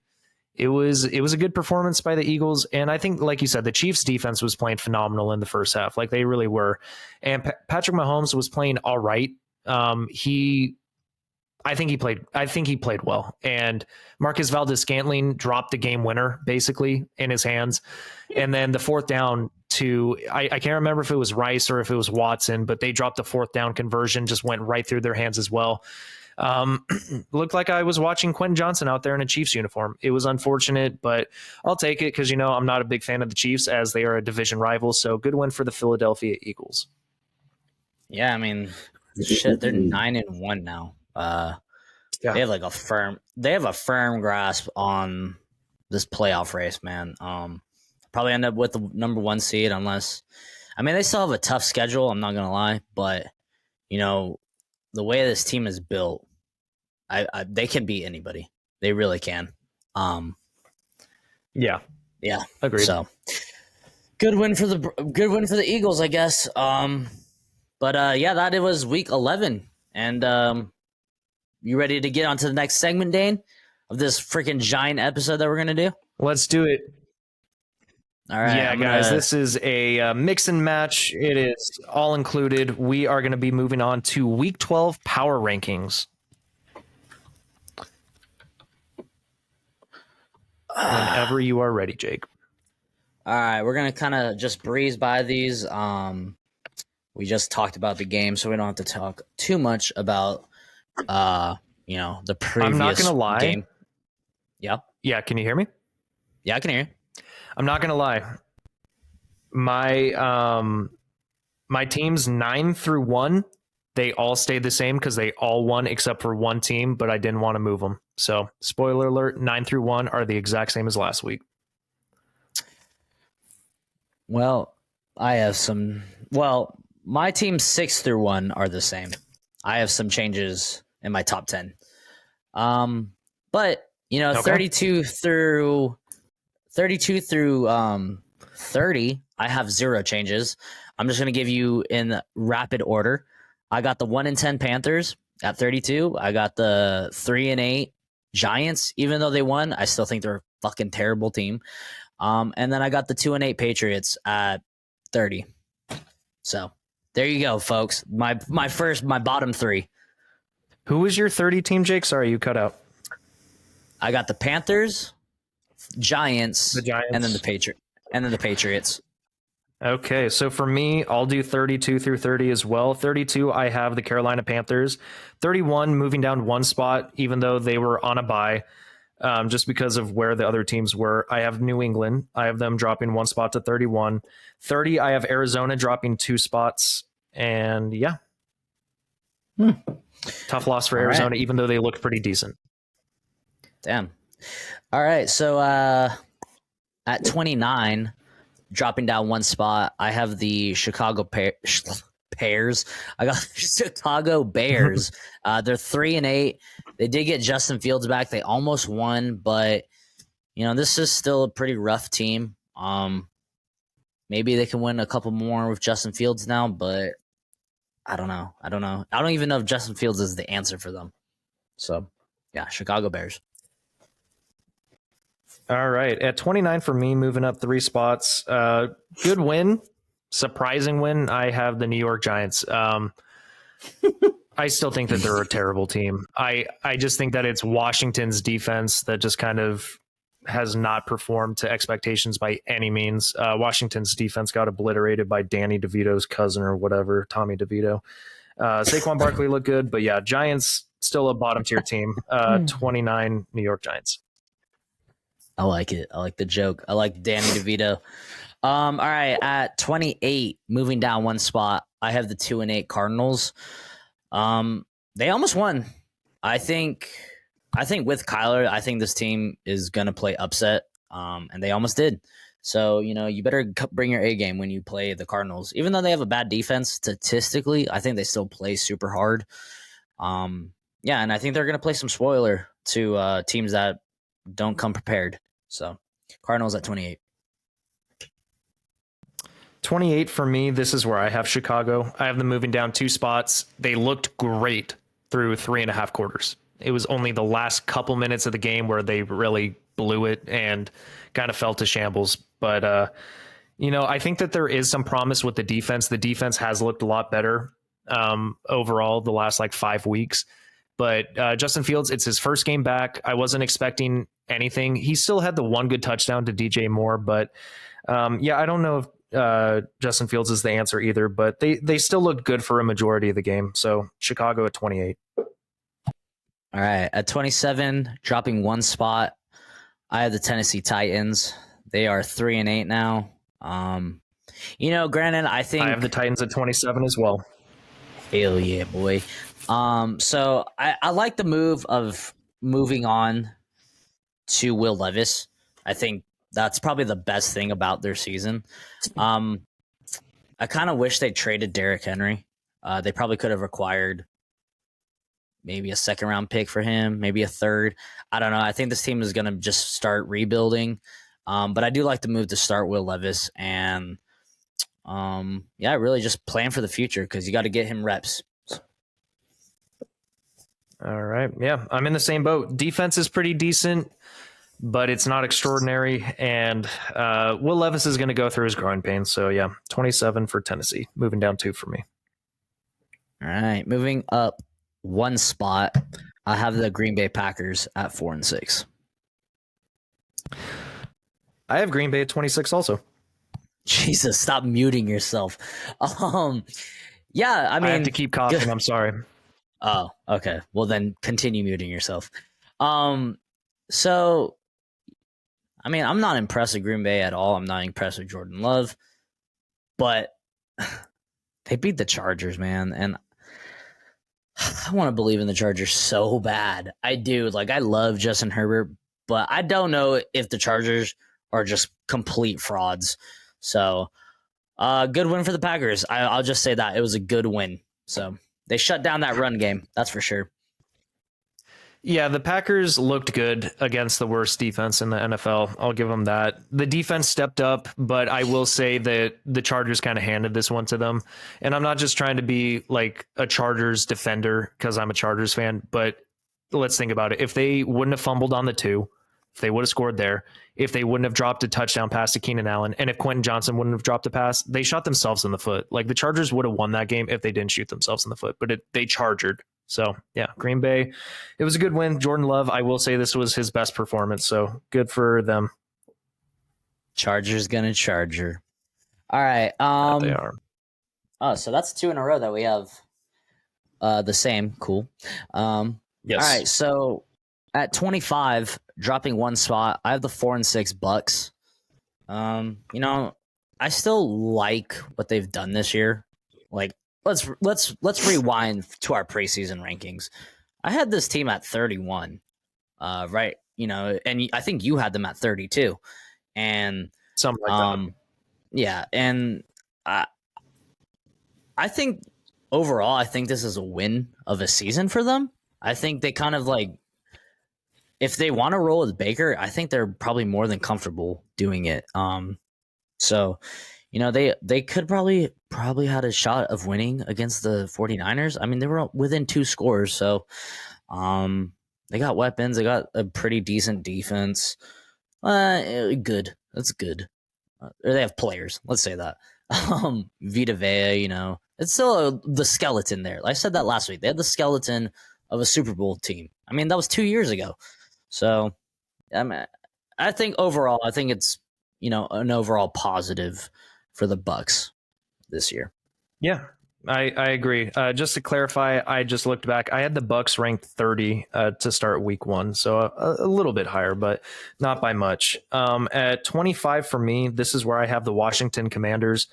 It was a good performance by the Eagles. And I think, like you said, the Chiefs defense was playing phenomenal in the first half. Like they really were. And Patrick Mahomes was playing all right. He I think he played well. And Marcus Valdes-Scantling dropped the game winner basically in his hands. And then the fourth down I can't remember if it was Rice or if it was Watson, but they dropped the fourth down conversion, just went right through their hands as well. Looked like I was watching Quentin Johnson out there in a Chiefs uniform. It was unfortunate, but I'll take it because, I'm not a big fan of the Chiefs as they are a division rival. So good win for the Philadelphia Eagles. Yeah, I mean, shit, they're 9-1 now. Yeah. They have a firm grasp on this playoff race, man. Probably end up with the number 1 seed unless, they still have a tough schedule. I'm not gonna lie, but the way this team is built, they can beat anybody. They really can. Yeah, agreed. So good win for the Eagles, I guess. That it was week 11, and you ready to get on to the next segment, Dane, of this freaking giant episode that we're gonna do? Let's do it. All right, yeah, guys, this is a mix and match. It is all included. We are going to be moving on to Week 12 power rankings. Whenever you are ready, Jake. All right, we're going to kind of just breeze by these. We just talked about the game, so we don't have to talk too much about, the previous I'm not going to lie. Game. Yeah. Yeah, can you hear me? Yeah, I can hear you. I'm not gonna lie. My teams 9 through 1, they all stayed the same because they all won except for one team, but I didn't want to move them. So, spoiler alert: 9 through 1 are the exact same as last week. Well, I have some. Well, my teams 6 through 1 are the same. I have some changes in my top 10. But okay. 32 through 30, I have 0 changes. I'm just going to give you in rapid order. I got the 1-10 Panthers at 32. I got the 3-8 Giants. Even though they won, I still think they're a fucking terrible team. And then I got the 2-8 Patriots at 30. So there you go, folks. My bottom 3. Who was your 30 team, Jake? Sorry, you cut out. I got the Panthers, Giants, and then the Patriots. Okay, so for me, I'll do 32 through 30 as well. 32, I have the Carolina Panthers. 31, moving down 1 spot, even though they were on a bye, just because of where the other teams were. I have New England. I have them dropping 1 spot to 31. 30, I have Arizona dropping 2 spots. And yeah. Tough loss for Arizona, even though they looked pretty decent. Damn. All right, so at 29, dropping down 1 spot, I have the Chicago Bears. I got Chicago Bears. They're 3-8. They did get Justin Fields back. They almost won, but this is still a pretty rough team. Maybe they can win a couple more with Justin Fields now, but I don't know. I don't even know if Justin Fields is the answer for them. So, yeah, Chicago Bears. All right. At 29 for me, moving up 3 spots. Good win. Surprising win. I have the New York Giants. I still think that they're a terrible team. I just think that it's Washington's defense that just kind of has not performed to expectations by any means. Washington's defense got obliterated by Danny DeVito's cousin or whatever, Tommy DeVito. Saquon Barkley looked good, but yeah, Giants still a bottom tier team. 29 New York Giants. I like it. I like the joke. I like Danny DeVito. All right, at 28, moving down 1 spot, I have the 2-8 Cardinals. They almost won. I think with Kyler, I think this team is gonna play upset. And they almost did. So you better bring your A game when you play the Cardinals. Even though they have a bad defense, statistically, I think they still play super hard. And I think they're gonna play some spoiler to teams that don't come prepared. So Cardinals at 28. 28 for me. This is where I have Chicago. I have them moving down 2 spots. They looked great through 3.5 quarters. It was only the last couple minutes of the game where they really blew it and kind of fell to shambles. But, I think that there is some promise with the defense. The defense has looked a lot better overall the last 5 weeks. But Justin Fields, it's his first game back. I wasn't expecting anything. He still had the one good touchdown to DJ Moore, but I don't know if Justin Fields is the answer either, but they still looked good for a majority of the game. So Chicago at 28. All right. At 27, dropping one spot, I have the Tennessee Titans. They are 3-8 now. Granted, I think I have the Titans at 27 as well. Hell yeah, boy. So I like the move of moving on to Will Levis. I think that's probably the best thing about their season. I kind of wish they traded Derrick Henry. They probably could have acquired maybe a second-round pick for him, maybe a third. I don't know. I think this team is going to just start rebuilding. But I do like the move to start Will Levis and really just plan for the future because you got to get him reps. All right. Yeah, I'm in the same boat. Defense is pretty decent, but it's not extraordinary. And Will Levis is going to go through his growing pains. So, 27 for Tennessee, moving down 2 for me. All right. Moving up one spot, I have the Green Bay Packers at 4-6. I have Green Bay at 26 also. Jesus, stop muting yourself. I have to keep coughing. I'm sorry. Oh, okay. Well, then continue muting yourself. I'm not impressed with Green Bay at all. I'm not impressed with Jordan Love, but they beat the Chargers, man. And I want to believe in the Chargers so bad. I do. I love Justin Herbert, but I don't know if the Chargers are just complete frauds. So, good win for the Packers. I'll just say that. It was a good win. So, they shut down that run game. That's for sure. Yeah, the Packers looked good against the worst defense in the NFL. I'll give them that. The defense stepped up, but I will say that the Chargers kind of handed this one to them. And I'm not just trying to be like a Chargers defender because I'm a Chargers fan, but let's think about it. If they wouldn't have fumbled on the 2, if they would have scored there, if they wouldn't have dropped a touchdown pass to Keenan Allen, and if Quentin Johnson wouldn't have dropped a pass, they shot themselves in the foot. The Chargers would have won that game if they didn't shoot themselves in the foot, but they chargered. So, Green Bay, it was a good win. Jordan Love, I will say this was his best performance, so good for them. Chargers gonna charger. All right. They are. Oh, so that's 2 in a row that we have the same. Cool. Yes. All right, so at 25, dropping one spot, I have the 4-6 Bucks. I still like what they've done this year. Let's rewind to our preseason rankings. I had this team at 31, right? And I think you had them at 32, and something like that. Yeah, and I think overall, I think this is a win of a season for them. I think they kind of if they want to roll with Baker, I think they're probably more than comfortable doing it. They could probably had a shot of winning against the 49ers. I mean, they were within 2 scores, so they got weapons. They got a pretty decent defense. Good. That's good. Or they have players. Let's say that. Vita Vea, it's still the skeleton there. I said that last week. They had the skeleton of a Super Bowl team. I mean, that was 2 years ago. So, I think overall, it's an overall positive for the Bucks this year. Yeah, I agree. Just to clarify, I just looked back. I had the Bucks ranked 30 to start week 1, so a little bit higher, but not by much. At 25 for me, this is where I have the Washington Commanders.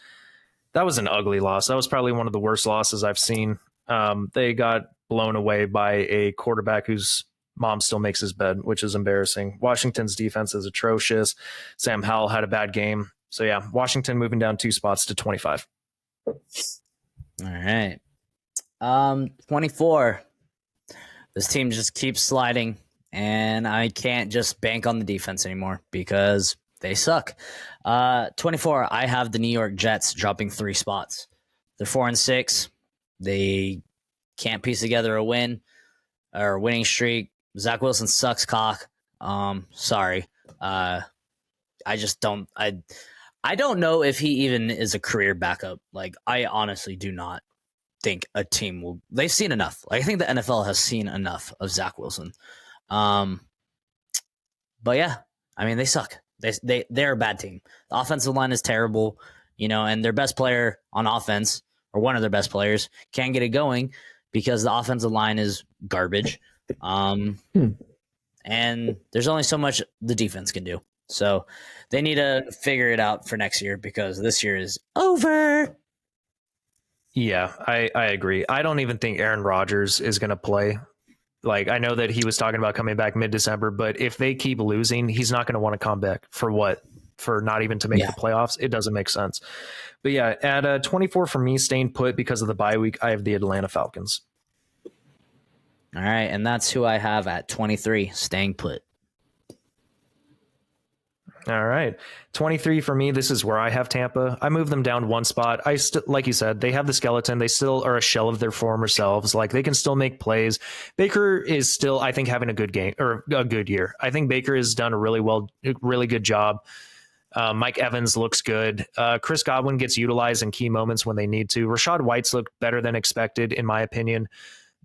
That was an ugly loss. That was probably one of the worst losses I've seen. They got blown away by a quarterback whose mom still makes his bed, which is embarrassing. Washington's defense is atrocious. Sam Howell had a bad game. So, Washington moving down 2 spots to 25. All right. 24. This team just keeps sliding, and I can't just bank on the defense anymore because they suck. 24, I have the New York Jets dropping 3 spots. They're 4-6. They can't piece together a win or winning streak. Zach Wilson sucks cock. Sorry. I just don't. I don't know if he even is a career backup. I honestly do not think a team will. They've seen enough. Like, I think the NFL has seen enough of Zach Wilson. But yeah, I mean, they suck. They're a bad team. The offensive line is terrible, and their best player on offense, or one of their best players, can't get it going because the offensive line is garbage. And there's only so much the defense can do. So they need to figure it out for next year because this year is over. Yeah, I agree. I don't even think Aaron Rodgers is going to play. Like, I know that he was talking about coming back mid-December, but if they keep losing, he's not going to want to come back for what? For not even to make the playoffs? It doesn't make sense. But yeah, at 24 for me, staying put because of the bye week, I have the Atlanta Falcons. All right, and that's who I have at 23, staying put. All right. 23 for me. This is where I have Tampa. I moved them down one spot. Like you said, they have the skeleton. They still are a shell of their former selves. Like, they can still make plays. Baker is still, I think, having a good game or a good year. I think Baker has done a really good job. Mike Evans looks good. Chris Godwin gets utilized in key moments when they need to. Rashad White's looked better than expected, in my opinion,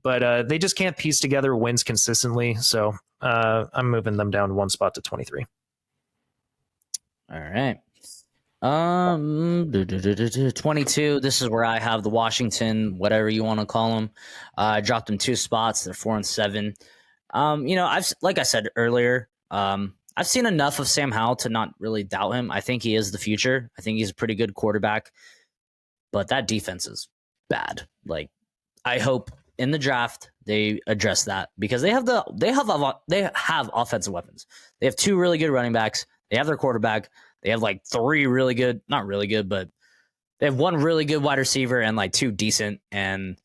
but they just can't piece together wins consistently. So I'm moving them down one spot to 23. All right. 22. This is where I have the Washington, whatever you want to call them. I dropped them 2 spots. They're 4-7. Like I said earlier, I've seen enough of Sam Howell to not really doubt him. I think he is the future. I think he's a pretty good quarterback, but that defense is bad. Like, I hope in the draft they address that because they have offensive weapons. They have 2 really good running backs. They have their quarterback. They have like 3 really good, not really good, but they have 1 really good wide receiver and like 2 decent. And,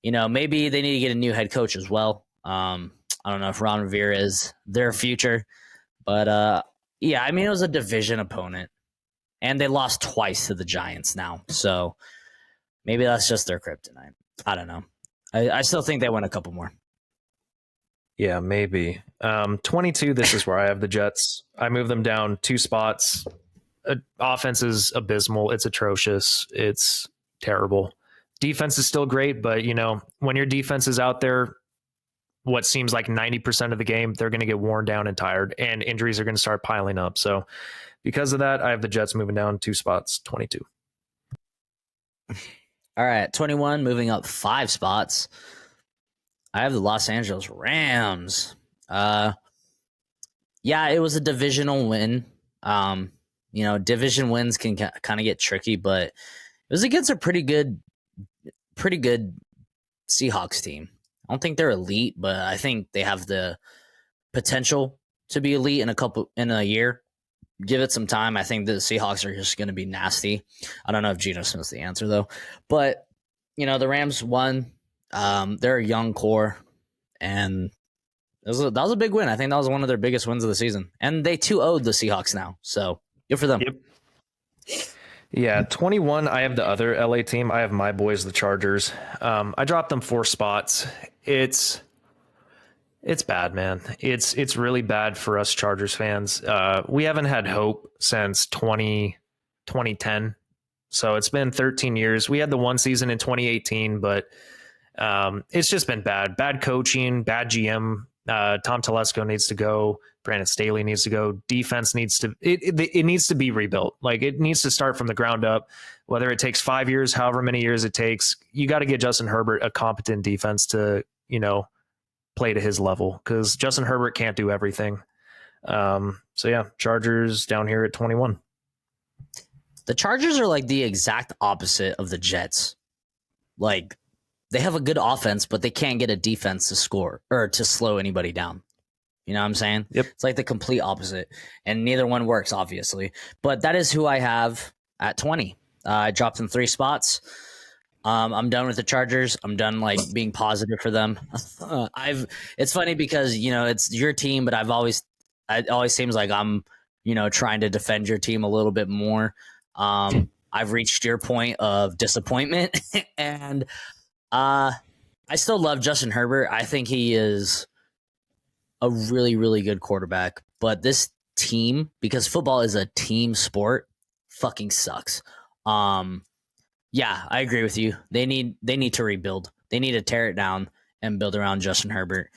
maybe they need to get a new head coach as well. I don't know if Ron Rivera is their future, but yeah, I mean, it was a division opponent and they lost twice to the Giants now. So maybe that's just their kryptonite. I don't know. I still think they win a couple more. Yeah, maybe. 22, this is where I have the Jets. I move them down 2 spots. Offense is abysmal. It's atrocious. It's terrible. Defense is still great, but, when your defense is out there, what seems like 90% of the game, they're going to get worn down and tired, and injuries are going to start piling up. So because of that, I have the Jets moving down 2 spots, 22. All right, 21, moving up 5 spots. I have the Los Angeles Rams. Yeah, it was a divisional win. Division wins can kind of get tricky, but it was against a pretty good Seahawks team. I don't think they're elite, but I think they have the potential to be elite in a year. Give it some time. I think the Seahawks are just going to be nasty. I don't know if Geno Smith's the answer though, but the Rams won. They're a young core, and that was a big win. I think that was one of their biggest wins of the season, and they 2-0'd the Seahawks now, so good for them. Yep. Yeah, 21, I have the other LA team. I have my boys, the Chargers. I dropped them 4 spots. It's bad, man. It's really bad for us Chargers fans. We haven't had hope since 2010. So it's been 13 years. We had the one season in 2018, but it's just been bad. Bad coaching, bad GM. Tom Telesco needs to go. Brandon Staley needs to go. Defense needs to it needs to be rebuilt. Like, it needs to start from the ground up. Whether it takes 5 years, however many years it takes, you got to get Justin Herbert a competent defense to play to his level, because Justin Herbert can't do everything. So yeah, Chargers down here at 21. The Chargers are like the exact opposite of the Jets. Like, they have a good offense, but they can't get a defense to score or to slow anybody down. You know what I'm saying? Yep. It's like the complete opposite, and neither one works, obviously. But that is who I have at 20. I dropped them 3 spots. I'm done with the Chargers. I'm done being positive for them. It's funny because it's your team, but it always seems like I'm trying to defend your team a little bit more. I've reached your point of disappointment, and I still love Justin Herbert. I think he is a really, really good quarterback, but this team, because football is a team sport, fucking sucks. Yeah, I agree with you. They need to rebuild. They need to tear it down and build around Justin Herbert.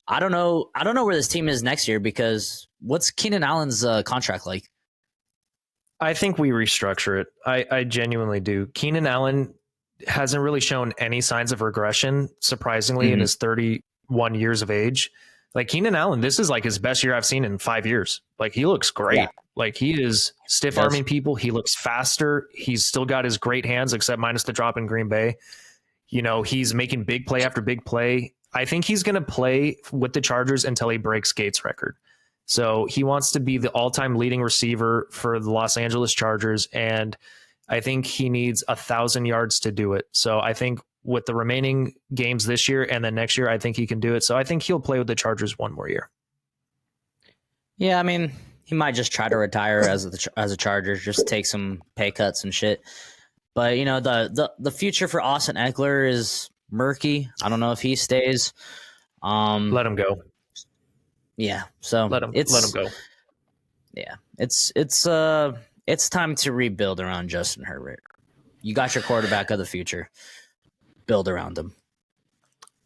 I don't know. I don't know where this team is next year because what's Keenan Allen's contract like? I think we restructure it. I genuinely do. Keenan Allen hasn't really shown any signs of regression, surprisingly, in his 31 years of age. Like Keenan Allen, this is like his best year I've seen in 5 years. Like he looks great. Yeah. Like he is stiff arming people. He looks faster. He's still got his great hands, except minus the drop in Green Bay. You know, he's making big play after big play. I think he's going to play with the Chargers until he breaks Gates' record. So he wants to be the all-time leading receiver for the Los Angeles Chargers, and I think he needs 1,000 yards to do it. So I think with the remaining games this year and then next year, I think he can do it. So I think he'll play with the Chargers one more year. Yeah, I mean, he might just try to retire as a Charger, just take some pay cuts and shit. But you know, the future for Austin Eckler is murky. I don't know if he stays. Let him go. Yeah, so let him go. Yeah, it's time to rebuild around Justin Herbert. You got your quarterback of the future. Build around him.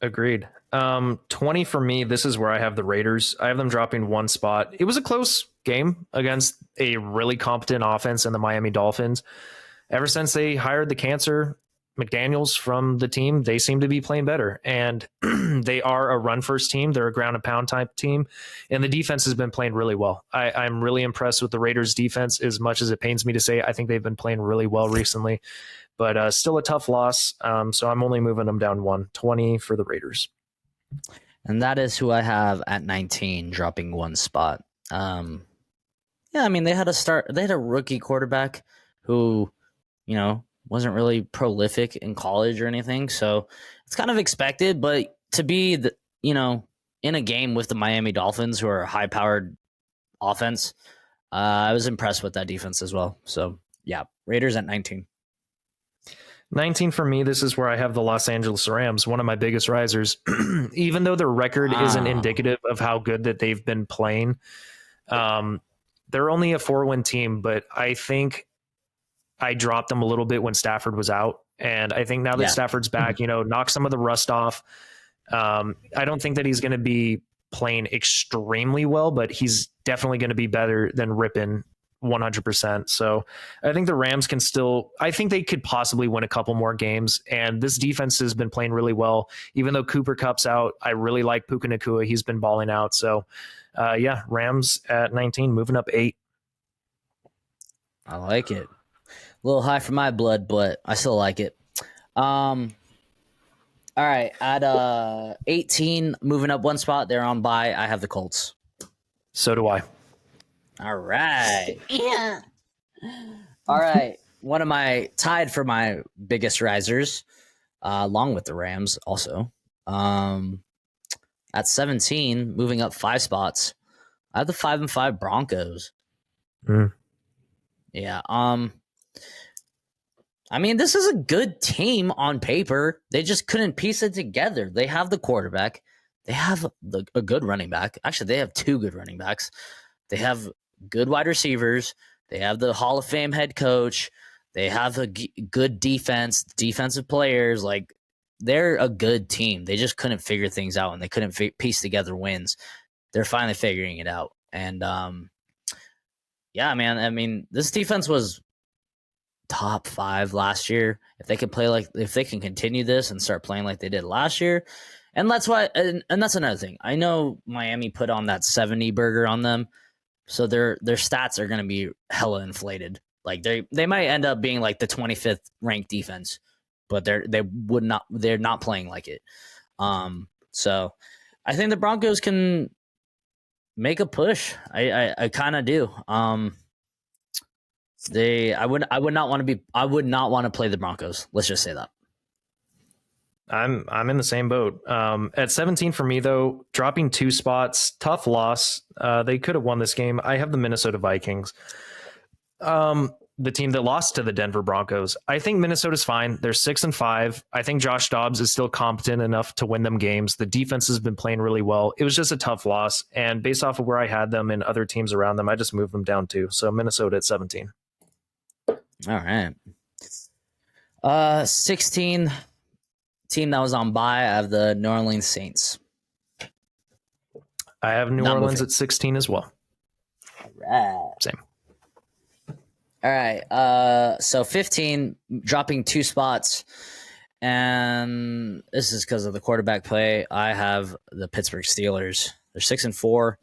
Agreed. 20 for me. This is where I have the Raiders. I have them dropping one spot. It was a close game against a really competent offense and the Miami Dolphins. Ever since they hired the cancer McDaniels from the team, they seem to be playing better. And they are a run first team. They're a ground and pound type team. And the defense has been playing really well. I'm really impressed with the Raiders defense, as much as it pains me to say. I think they've been playing really well recently, but still a tough loss. So I'm only moving them down 20 for the Raiders. And that is who I have at 19, dropping one spot. Yeah, I mean, they had a rookie quarterback who, you know, wasn't really prolific in college or anything. So it's kind of expected, but to be in a game with the Miami Dolphins, who are a high powered offense, I was impressed with that defense as well. So yeah, Raiders at 19. 19 for me. This is where I have the Los Angeles Rams, one of my biggest risers. Even though their record isn't indicative of how good that they've been playing, they're only a 4-win team, but I think I dropped them a little bit when Stafford was out. And I think now that Stafford's back, knock some of the rust off. I don't think that he's going to be playing extremely well, but he's definitely going to be better than Rippin 100%. So I think the Rams I think they could possibly win a couple more games. And this defense has been playing really well. Even though Cooper Kupp's out, I really like Puka Nacua. He's been balling out. So Rams at 19, moving up 8. I like it. A little high for my blood, but I still like it. All right, at 18, moving up one spot, they're on bye. I have the Colts. So do I. All right. Yeah. All right. One of my tied for my biggest risers, along with the Rams also. At 17, moving up 5 spots, I have the 5-5 Broncos. Yeah. I mean, this is a good team on paper. They just couldn't piece it together. They have the quarterback. They have a good running back. Actually, they have 2 good running backs. They have good wide receivers. They have the Hall of Fame head coach. They have a good defensive players. Like, they're a good team. They just couldn't figure things out, and they couldn't piece together wins. They're finally figuring it out. And, yeah, man, I mean, this defense was top 5 last year. If they can continue this and start playing like they did last year, and that's why, and that's another thing. I know Miami put on that 70 burger on them, so their stats are going to be hella inflated. Like they might end up being like the 25th ranked defense, but they're not playing like it. So I think the Broncos can make a push. I kind of do. I would not want to play the Broncos. Let's just say that. I'm in the same boat. At 17 for me though, dropping 2 spots, tough loss. They could have won this game. I have the Minnesota Vikings. The team that lost to the Denver Broncos. I think Minnesota's fine. They're 6-5. I think Josh Dobbs is still competent enough to win them games. The defense has been playing really well. It was just a tough loss. And based off of where I had them and other teams around them, I just moved them down 2. So Minnesota at 17. All right. 16 team that was on bye. I have the New Orleans Saints. I have New Orleans at 16 as well. Right. Same. All right. So 15, dropping 2 spots. And this is because of the quarterback play. I have the Pittsburgh Steelers. They're 6-4.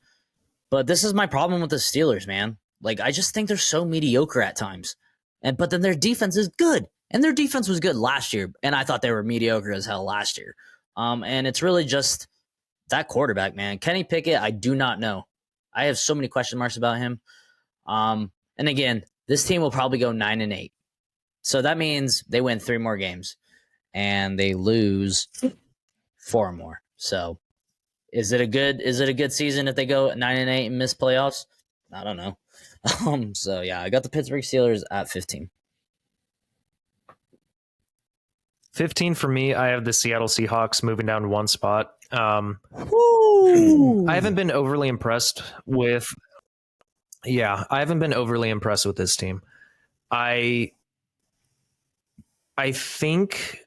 But this is my problem with the Steelers, man. Like, I just think they're so mediocre at times. But then their defense is good. And their defense was good last year. And I thought they were mediocre as hell last year. And it's really just that quarterback, man. Kenny Pickett, I do not know. I have so many question marks about him. And again, this team will probably go 9-8. So that means they win 3 more games. And they lose 4 more. So is it a good season if they go 9-8 and miss playoffs? I don't know. So yeah, I got the Pittsburgh Steelers at 15. 15 for me, I have the Seattle Seahawks moving down 1 spot. I haven't been overly impressed with this team. I think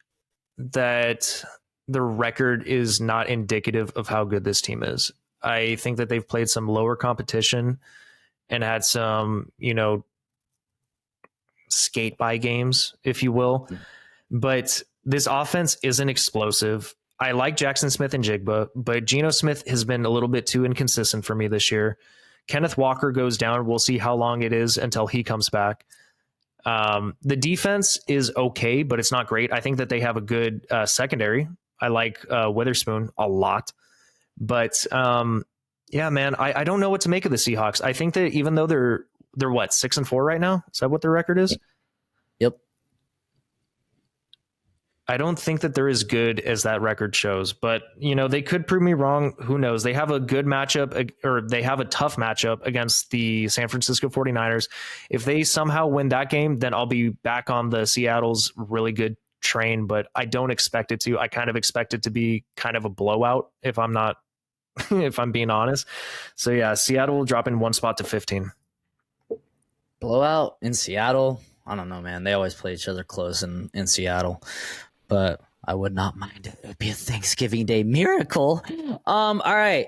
that the record is not indicative of how good this team is. I think that they've played some lower competition and had some, skate by games, if you will. But this offense isn't explosive. I like Jackson Smith and Jigba, but Geno Smith has been a little bit too inconsistent for me this year. Kenneth Walker goes down. We'll see how long it is until he comes back. The defense is okay, but it's not great. I think that they have a good secondary. I like Witherspoon a lot. But yeah, man, I don't know what to make of the Seahawks. I think that even though they're what, 6-4 right now? Is that what their record is? Yep. I don't think that they're as good as that record shows, but they could prove me wrong. Who knows? They have a good matchup, or they have a tough matchup against the San Francisco 49ers. If they somehow win that game, then I'll be back on the Seattle's really good train, but I don't expect it to. I kind of expect it to be kind of a blowout if I'm not, if I'm being honest. So yeah, Seattle will drop in 1 spot to 15. Blowout in Seattle? I don't know, man. They always play each other close in Seattle. But I would not mind. It would be a Thanksgiving Day miracle. All right.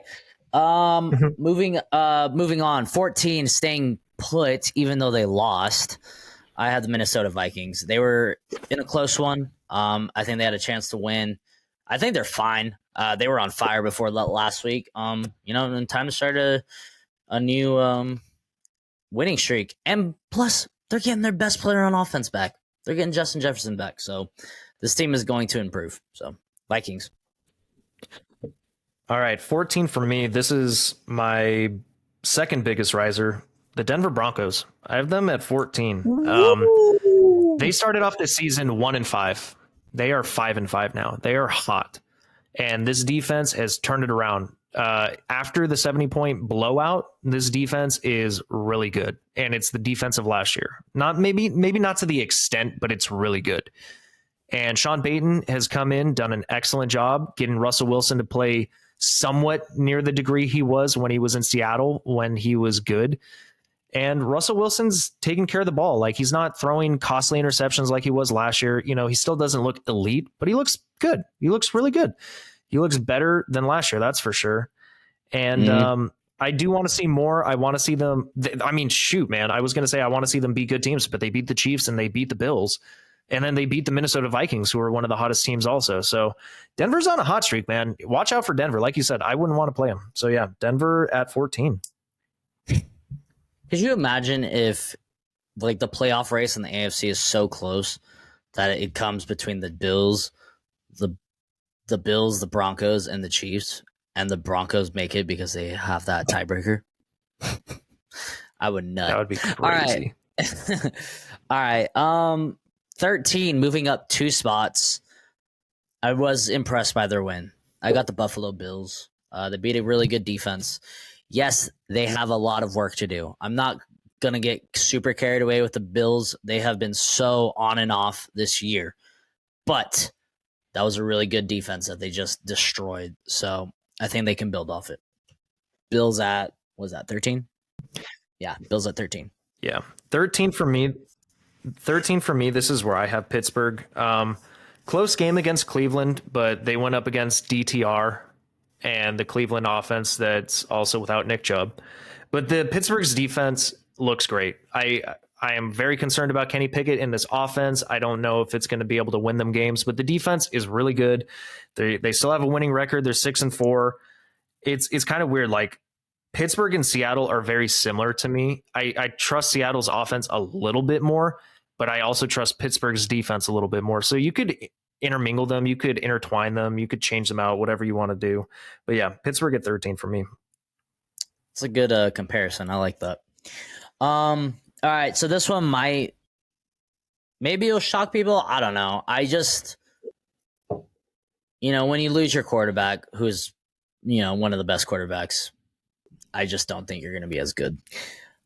Moving on. 14, staying put, even though they lost. I had the Minnesota Vikings. They were in a close one. I think they had a chance to win. I think they're fine. They were on fire before last week. And time to start a new winning streak. And plus, they're getting their best player on offense back. They're getting Justin Jefferson back. So this team is going to improve. So, Vikings. All right, 14 for me. This is my second biggest riser, the Denver Broncos. I have them at 14. They started off this season 1-5. They are 5-5 now. They are hot. And this defense has turned it around. After the 70-point blowout, this defense is really good. And it's the defense of last year. Not maybe not to the extent, but it's really good. And Sean Payton has come in, done an excellent job getting Russell Wilson to play somewhat near the degree he was when he was in Seattle, when he was good. And Russell Wilson's taking care of the ball. Like, he's not throwing costly interceptions like he was last year. He still doesn't look elite, but he looks good. He looks really good. He looks better than last year, that's for sure. And I do want to see more. I want to see them. Shoot, man. I was going to say I want to see them beat good teams, but they beat the Chiefs and they beat the Bills. And then they beat the Minnesota Vikings, who are one of the hottest teams also. So Denver's on a hot streak, man. Watch out for Denver. Like you said, I wouldn't want to play them. So yeah, Denver at 14. Could you imagine if the playoff race in the AFC is so close that it comes between the Bills, the Broncos, and the Chiefs, and the Broncos make it because they have that tiebreaker? I would nut. That would be crazy. All right. 13, moving up 2 spots. I was impressed by their win. I got the Buffalo Bills. They beat a really good defense. Yes, they have a lot of work to do. I'm not going to get super carried away with the Bills. They have been so on and off this year. But that was a really good defense that they just destroyed. So I think they can build off it. Bills at, was that 13? Yeah, Bills at 13. Yeah, 13 for me. 13 for me. This is where I have Pittsburgh. Close game against Cleveland, but they went up against DTR and the Cleveland offense that's also without Nick Chubb. But the Pittsburgh's defense looks great. I am very concerned about Kenny Pickett in this offense. I don't know if it's going to be able to win them games, but the defense is really good. They still have a winning record. They're 6-4. It's kind of weird. Like Pittsburgh and Seattle are very similar to me. I trust Seattle's offense a little bit more, but I also trust Pittsburgh's defense a little bit more. So you could intermingle them, you could intertwine them, you could change them out, whatever you want to do. But yeah, Pittsburgh at 13 for me. It's a good comparison. I like that. All right, so this one maybe it'll shock people. I don't know. I just, when you lose your quarterback, who's, one of the best quarterbacks, I just don't think you're going to be as good.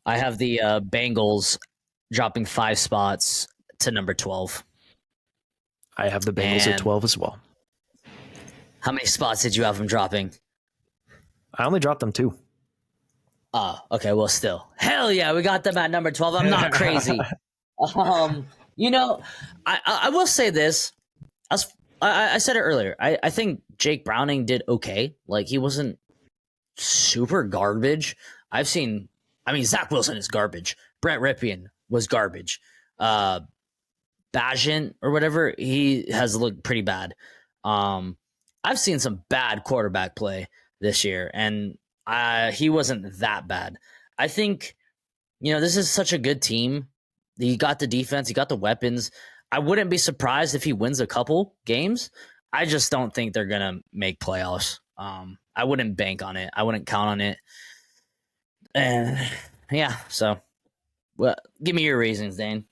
I have the Bengals dropping 5 spots to number 12. I have the Bengals at 12 as well. How many spots did you have them dropping? I only dropped them 2. Oh, okay. Well, still, hell yeah, we got them at number 12. I'm not crazy. I will say this. I said it earlier. I think Jake Browning did okay. Like, he wasn't super garbage. Zach Wilson is garbage. Brett Ripien was garbage. Bagent or whatever, he has looked pretty bad. I've seen some bad quarterback play this year, and he wasn't that bad. I think, this is such a good team. He got the defense, he got the weapons. I wouldn't be surprised if he wins a couple games. I just don't think they're going to make playoffs. I wouldn't bank on it. I wouldn't count on it. And yeah, so give me your reasons, Dane.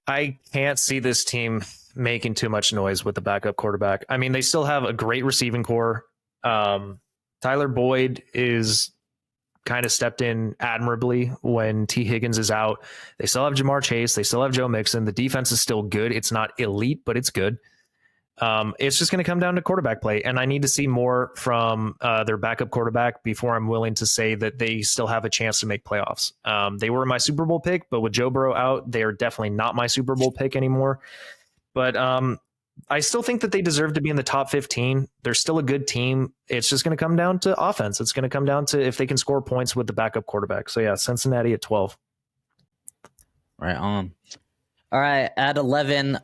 I can't see this team making too much noise with the backup quarterback. I mean, they still have a great receiving core. Tyler Boyd is kind of stepped in admirably when T. Higgins is out. They still have Jamar Chase. They still have Joe Mixon. The defense is still good. It's not elite, but it's good. It's just going to come down to quarterback play, and I need to see more from their backup quarterback before I'm willing to say that they still have a chance to make playoffs. They were my Super Bowl pick, but with Joe Burrow out, they are definitely not my Super Bowl pick anymore. But I still think that they deserve to be in the top 15. They're still a good team. It's just going to come down to offense. It's going to come down to if they can score points with the backup quarterback. So yeah, Cincinnati at 12. Right on. All right, at 11,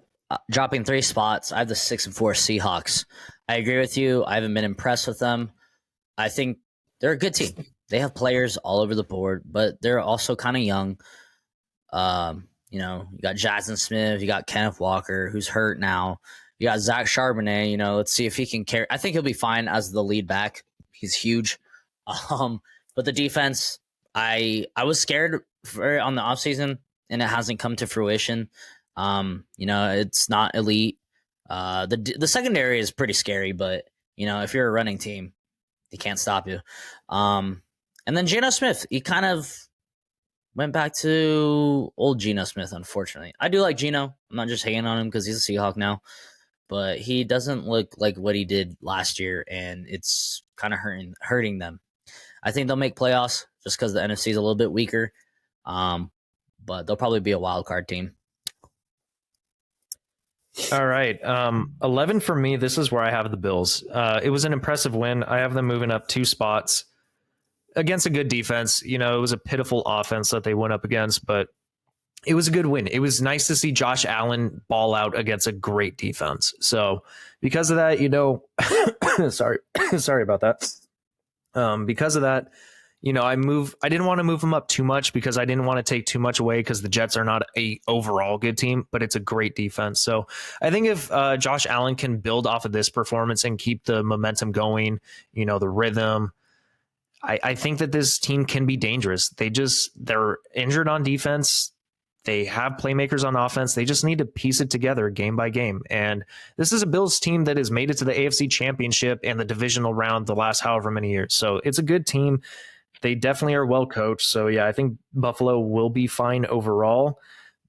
dropping 3 spots, I have the 6-4 Seahawks. I agree with you. I haven't been impressed with them. I think they're a good team. They have players all over the board, but they're also kind of young. You got Jackson Smith, you got Kenneth Walker, who's hurt now. You got Zach Charbonnet. Let's see if he can carry. I think he'll be fine as the lead back. He's huge. But the defense, I was scared for on the offseason, and it hasn't come to fruition. It's not elite. The secondary is pretty scary, but if you're a running team, they can't stop you. And then Geno Smith, he kind of went back to old Geno Smith, unfortunately. I do like Geno. I'm not just hating on him because he's a Seahawk now. But he doesn't look like what he did last year, and it's kind of hurting them. I think they'll make playoffs just because the NFC is a little bit weaker. But they'll probably be a wild card team. All right. 11 for me. This is where I have the Bills. It was an impressive win. I have them moving up 2 spots against a good defense. It was a pitiful offense that they went up against, but it was a good win. It was nice to see Josh Allen ball out against a great defense. So because of that, sorry about that. Because of that, I didn't want to move them up too much because I didn't want to take too much away because the Jets are not a overall good team, but it's a great defense. So I think if Josh Allen can build off of this performance and keep the momentum going, the rhythm, I think that this team can be dangerous. They're injured on defense. They have playmakers on offense. They just need to piece it together game by game. And this is a Bills team that has made it to the AFC Championship and the divisional round the last however many years. So it's a good team. They definitely are well coached. So yeah, I think Buffalo will be fine overall,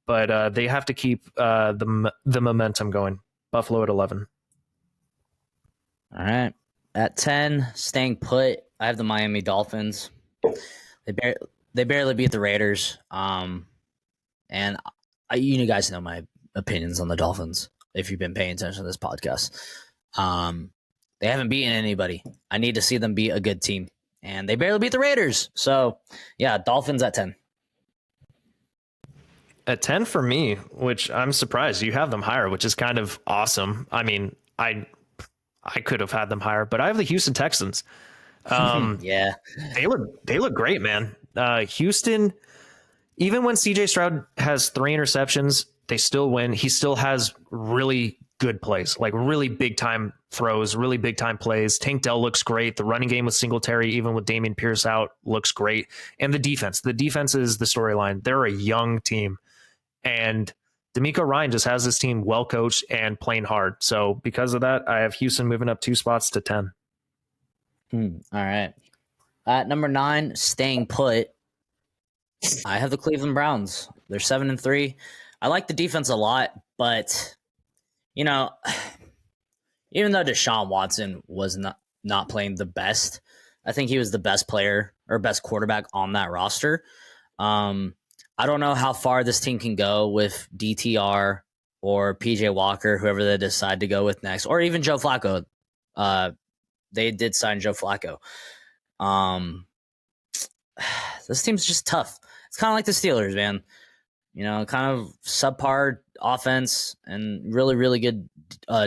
but they have to keep the momentum going. Buffalo at 11. All right. At 10, staying put, I have the Miami Dolphins. They barely beat the Raiders. And you guys know my opinions on the Dolphins if you've been paying attention to this podcast. They haven't beaten anybody. I need to see them beat a good team. And they barely beat the Raiders. So, yeah, Dolphins at 10. At 10 for me, which I'm surprised you have them higher, which is kind of awesome. I mean, I could have had them higher, but I have the Houston Texans. Yeah. They look great, man. Houston, even when CJ Stroud has 3 interceptions, they still win. He still has really good plays, like really big time throws, really big time plays. Tank Dell looks great. The running game with Singletary, even with Dameon Pierce out, looks great. And the defense is the storyline. They're a young team, and D'Amico Ryan just has this team well coached and playing hard. So because of that, I have Houston moving up 2 spots to 10. All right. At number 9, staying put, I have the Cleveland Browns. They're 7-3. I like the defense a lot, but you know, even though Deshaun Watson was not playing the best, I think he was the best player or best quarterback on that roster. I don't know how far this team can go with DTR or PJ Walker, whoever they decide to go with next, or even Joe Flacco. They did sign Joe Flacco. This team's just tough. It's kind of like the Steelers, man. You know, kind of subpar offense and really, really good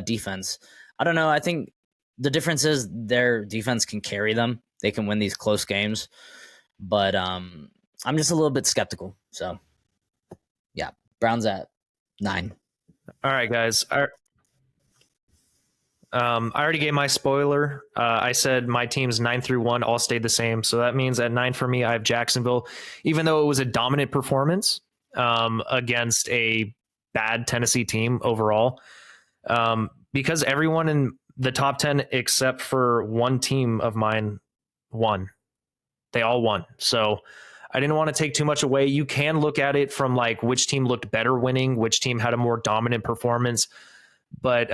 defense. I don't know. I think the difference is their defense can carry them. They can win these close games. But I'm just a little bit skeptical. So, yeah, Browns at 9. All right, guys. I already gave my spoiler. I said my teams 9-1 all stayed the same. So that means at 9 for me, I have Jacksonville, even though it was a dominant performance against a bad Tennessee team overall. Because everyone in the top 10 except for one team of mine won. They all won. So I didn't want to take too much away. You can look at it from like which team looked better winning, which team had a more dominant performance. But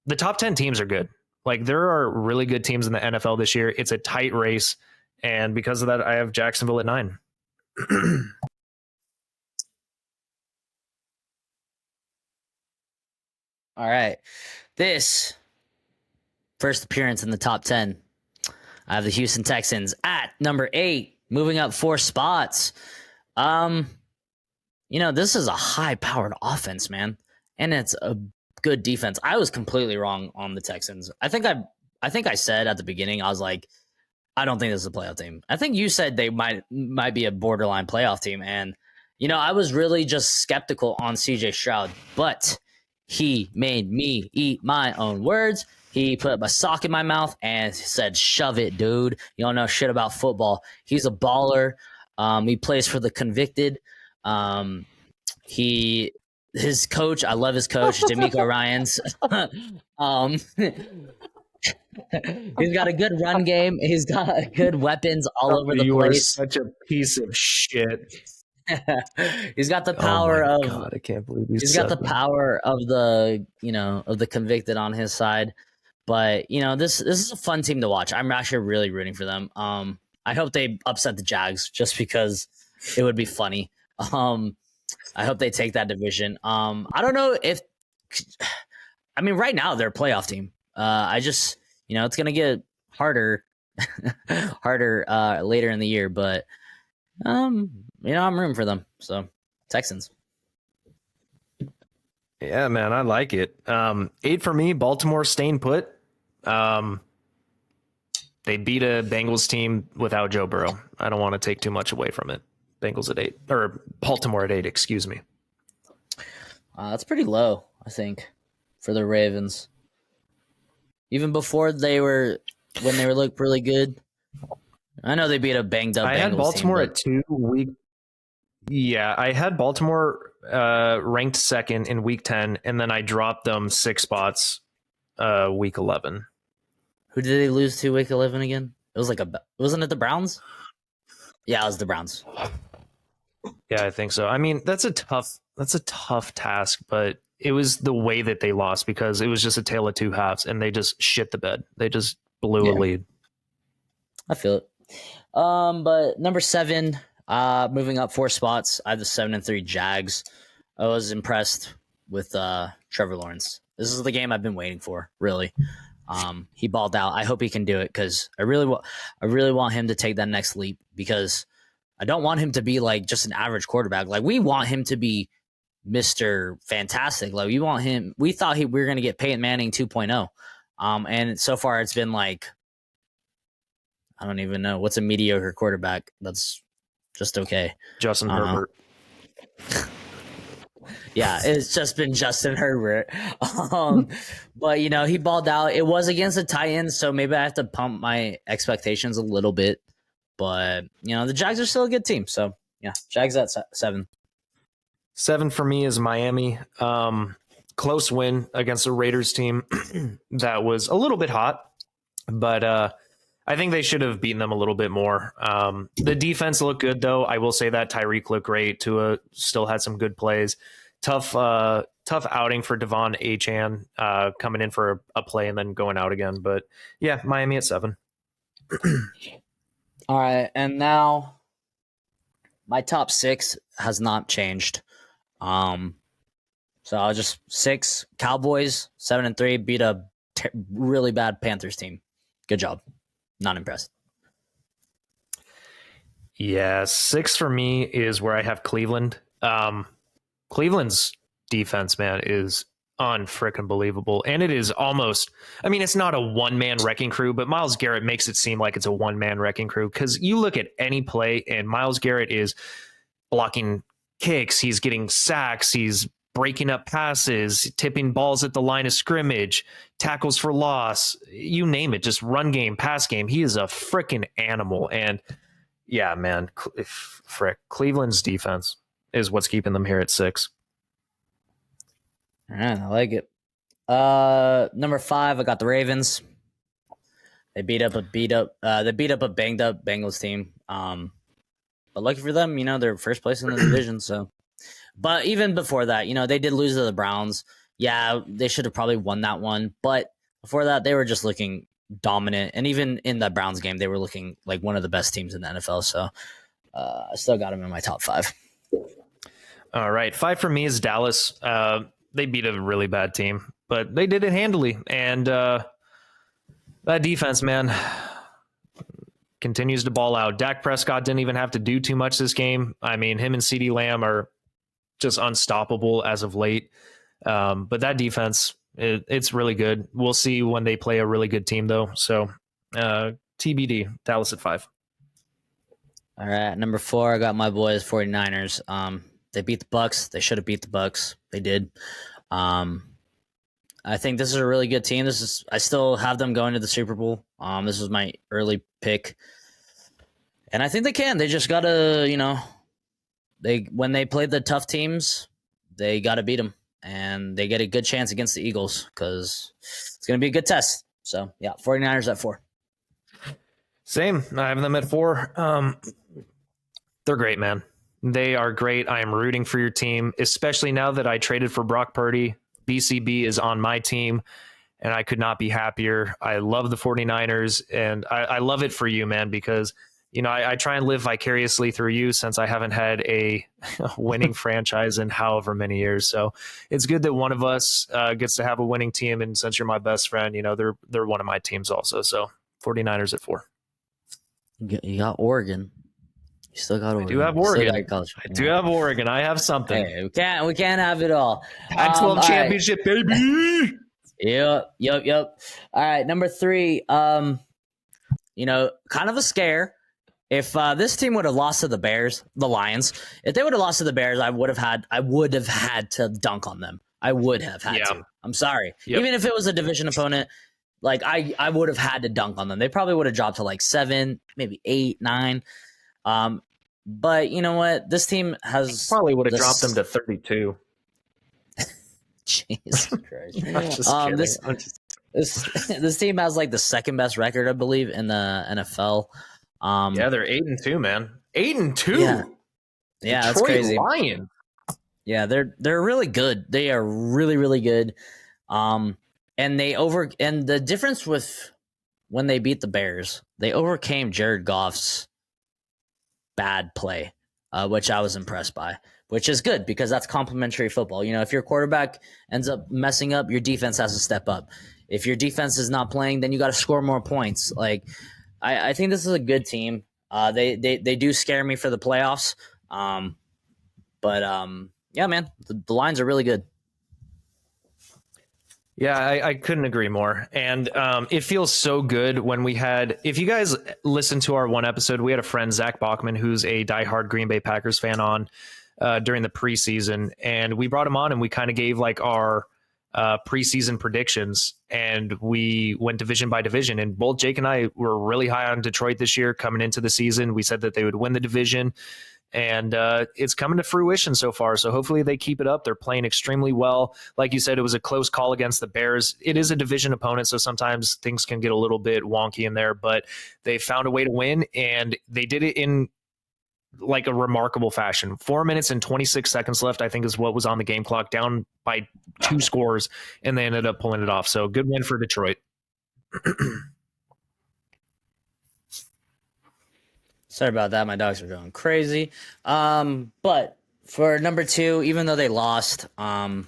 the top 10 teams are good. Like there are really good teams in the NFL this year. It's a tight race. And because of that, I have Jacksonville at 9. All right. This first appearance in the top 10. I have the Houston Texans at number 8, moving up 4 spots. You know, this is a high-powered offense, man. And it's a good defense. I was completely wrong on the Texans. I think I said at the beginning, I was like, I don't think this is a playoff team. I think you said they might be a borderline playoff team. And, you know, I was really just skeptical on CJ Stroud, but he made me eat my own words. He put a sock in my mouth and said, shove it, dude. You don't know shit about football. He's a baller. He plays for the convicted. His coach, I love his coach, D'Amico Ryans. He's got a good run game. He's got good weapons all over the place. You are such a piece of shit. He's got the power of God, I can't believe he's got the power of the convicted on his side. But you know, this is a fun team to watch. I'm actually really rooting for them. I hope they upset the Jags just because it would be funny. I hope they take that division. I don't know right now they're a playoff team. It's gonna get harder later in the year, but I'm rooting for them. So Texans. Yeah, man, I like it. 8 for me, Baltimore staying put. They beat a Bengals team without Joe Burrow. I don't want to take too much away from it. Bengals at 8, or Baltimore at 8, excuse me. That's pretty low, I think, for the Ravens. Even before when they looked really good. I know they beat a banged up Bengals team. I had Baltimore at 2 week. Yeah, I had Baltimore ranked second in week 10, and then I dropped them 6 spots week 11. Who did they lose to week 11 again? It was wasn't it the Browns? Yeah, it was the Browns. Yeah, I think so. I mean, that's a tough task, but it was the way that they lost because it was just a tale of two halves, and they just shit the bed. They just blew a lead. I feel it. But number 7, Moving up 4 spots, I have the 7-3 Jags. I was impressed with Trevor Lawrence. This is the game I've been waiting for, really. He balled out. I hope he can do it because I really want him to take that next leap because I don't want him to be like just an average quarterback. Like we want him to be Mr. Fantastic. Like we thought we were going to get Peyton Manning 2.0. And so far it's been like, I don't even know what's a mediocre quarterback. That's just okay. Justin Herbert. Yeah, it's just been Justin Herbert. But, he balled out. It was against the Titans, so maybe I have to pump my expectations a little bit. But, the Jags are still a good team. So, yeah, Jags at 7. 7 for me is Miami. Close win against a Raiders team that was a little bit hot, but I think they should have beaten them a little bit more. The defense looked good, though. I will say that Tyreek looked great. Tua still had some good plays. Tough outing for Devon Achane coming in for a play and then going out again. But yeah, Miami at 7. All right, and now my top 6 has not changed. So I'll just 6 Cowboys 7-3 beat a really bad Panthers team. Good job. Not impressed. Yeah, 6 for me is where I have Cleveland. Cleveland's defense, man, is unfreaking believable. And it is almost, it's not a one-man wrecking crew, but Myles Garrett makes it seem like it's a one-man wrecking crew because you look at any play and Myles Garrett is blocking kicks, he's getting sacks, he's breaking up passes, tipping balls at the line of scrimmage, tackles for loss, you name it, just run game, pass game. He is a freaking animal. And yeah, man, Cleveland's defense is what's keeping them here at 6. All right, I like it. Number 5, I got the Ravens. They beat up a banged up Bengals team. But lucky for them, they're first place in the division. So, but even before that, they did lose to the Browns. Yeah, they should have probably won that one. But before that, they were just looking dominant. And even in the Browns game, they were looking like one of the best teams in the NFL. So, I still got them in my top 5. All right. 5 for me is Dallas. They beat a really bad team, but they did it handily. And that defense, man, continues to ball out. Dak Prescott didn't even have to do too much this game. Him and CeeDee Lamb are just unstoppable as of late. But that defense, it's really good. We'll see when they play a really good team, though. So TBD, Dallas at 5. All right. Number 4, I got my boys 49ers. They beat the Bucks. They should have beat the Bucks. They did. I think this is a really good team. I still have them going to the Super Bowl. This was my early pick. And I think they can. They just got to, when they play the tough teams, they got to beat them. And they get a good chance against the Eagles because it's going to be a good test. So, yeah, 49ers at 4. Same. I have them at 4. They're great, man. They are great. I am rooting for your team, especially now that I traded for Brock Purdy. BCB is on my team, and I could not be happier. I love the 49ers, and I love it for you, man, because, I try and live vicariously through you since I haven't had a winning franchise in however many years. So it's good that one of us gets to have a winning team, and since you're my best friend, they're one of my teams also. So 49ers at 4. You got Oregon. You still got Oregon. I do have Oregon. I do have Oregon. I have something. Hey, we can't have it all. Pac-12 championship, right. baby. Yep. All right, number 3. Kind of a scare. If this team would have lost to the Lions, if they would have lost to the Bears, I would have had to dunk on them. I would have had to. I'm sorry. Yep. Even if it was a division opponent, like I would have had to dunk on them. They probably would have dropped to like 7, maybe 8, 9. But you know what? This team has probably would have dropped them to 32. Jesus Christ! This team has like the second best record, I believe, in the NFL. They're 8-2, man. 8-2. Yeah, that's crazy. Lions. Yeah, they're really good. They are really, really good. And the difference with when they beat the Bears, they overcame Jared Goff's bad play, which I was impressed by, which is good because that's complementary football. You know, if your quarterback ends up messing up, your defense has to step up. If your defense is not playing, then you got to score more points. Like, I think this is a good team. They do scare me for the playoffs. Yeah, man, the lines are really good. Yeah, I couldn't agree more. And it feels so good when we had, if you guys listened to our one episode, we had a friend, Zach Bachman, who's a diehard Green Bay Packers fan on during the preseason. And we brought him on and we kind of gave like our preseason predictions, and we went division by division. And both Jake and I were really high on Detroit this year coming into the season. We said that they would win the division. And it's coming to fruition so far. So hopefully they keep it up. They're playing extremely well. Like you said, it was a close call against the Bears. It is a division opponent, so sometimes things can get a little bit wonky in there, but they found a way to win, and they did it in like a remarkable fashion. 4 minutes and 26 seconds left, I think, is what was on the game clock, down by 2 scores, and they ended up pulling it off. So good win for Detroit. Sorry about that. My dogs are going crazy. But for number 2, even though they lost, I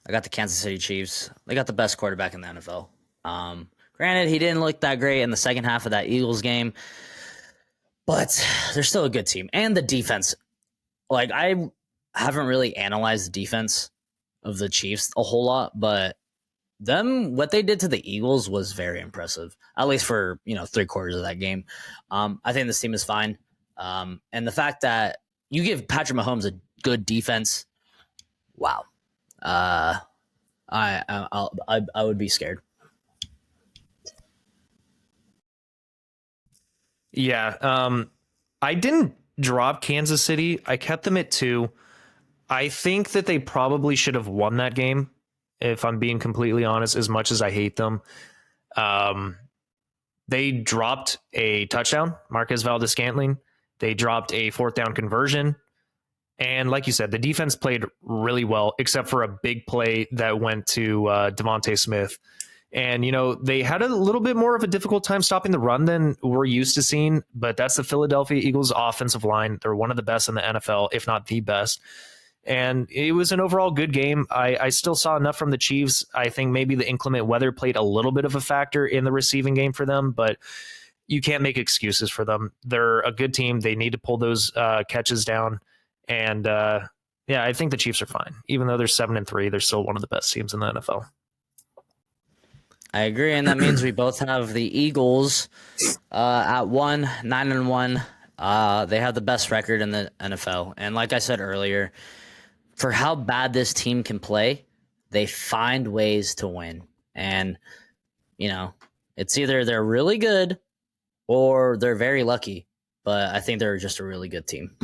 got the Kansas City Chiefs. They got the best quarterback in the NFL. Granted, he didn't look that great in the second half of that Eagles game, but they're still a good team. And the defense, like, I haven't really analyzed the defense of the Chiefs a whole lot, but what they did to the Eagles was very impressive, at least for, 3/4 of that game. I think this team is fine. And the fact that you give Patrick Mahomes a good defense, wow. I would be scared. Yeah. I didn't drop Kansas City. I kept them at 2. I think that they probably should have won that game, if I'm being completely honest, as much as I hate them. They dropped a touchdown, Marquez Valdes-Scantling. They dropped a 4th down conversion. And like you said, the defense played really well, except for a big play that went to Devontae Smith. And, they had a little bit more of a difficult time stopping the run than we're used to seeing, but that's the Philadelphia Eagles offensive line. They're one of the best in the NFL, if not the best. And it was an overall good game. I still saw enough from the Chiefs. I think maybe the inclement weather played a little bit of a factor in the receiving game for them, but you can't make excuses for them. They're a good team. They need to pull those catches down. And I think the Chiefs are fine. Even though they're 7-3, they're still one of the best teams in the NFL. I agree, and that means we both have the Eagles at 9-1. They have the best record in the NFL. And like I said earlier, for how bad this team can play, they find ways to win. And, it's either they're really good or they're very lucky. But I think they're just a really good team.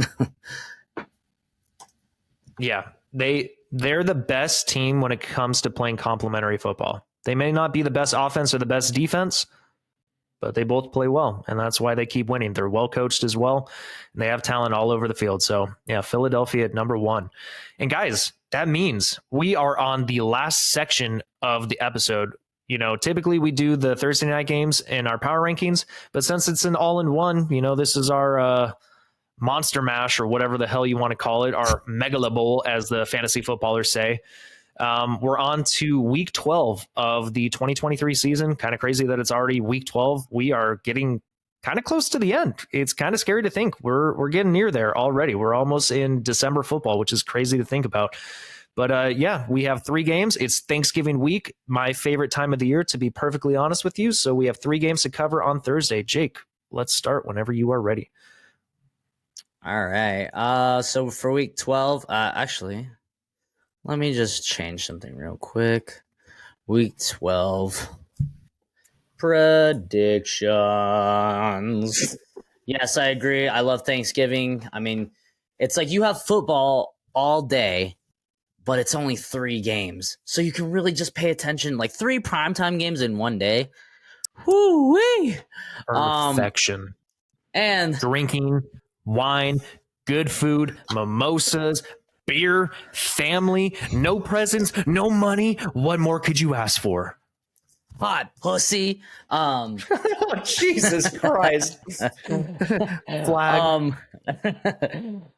Yeah, they're the best team when it comes to playing complementary football. They may not be the best offense or the best defense, but they both play well, and that's why they keep winning. They're well coached as well, and they have talent all over the field. So, yeah, Philadelphia at number 1. And guys, that means we are on the last section of the episode. Typically we do the Thursday night games in our power rankings, but since it's an all-in-one, this is our Monster Mash or whatever the hell you want to call it, our Megala Bowl, as the fantasy footballers say. We're on to week 12 of the 2023 season. Kind of crazy that it's already week 12. We are getting kind of close to the end. It's kind of scary to think we're getting near there already. We're almost in December football, which is crazy to think about. But we have 3 games. It's Thanksgiving week, my favorite time of the year, to be perfectly honest with you. So we have 3 games to cover on Thursday. Jake, let's start whenever you are ready. All right. So for week 12, actually, let me just change something real quick. Week 12 predictions. Yes, I agree. I love Thanksgiving. I mean, it's like you have football all day, but it's only 3 games. So you can really just pay attention. Like 3 primetime games in one day. Whoo-wee! Perfection. And drinking, wine, good food, mimosas, beer, family, no presents, no money. What more could you ask for? hot pussy. Oh, Jesus Christ. Flag.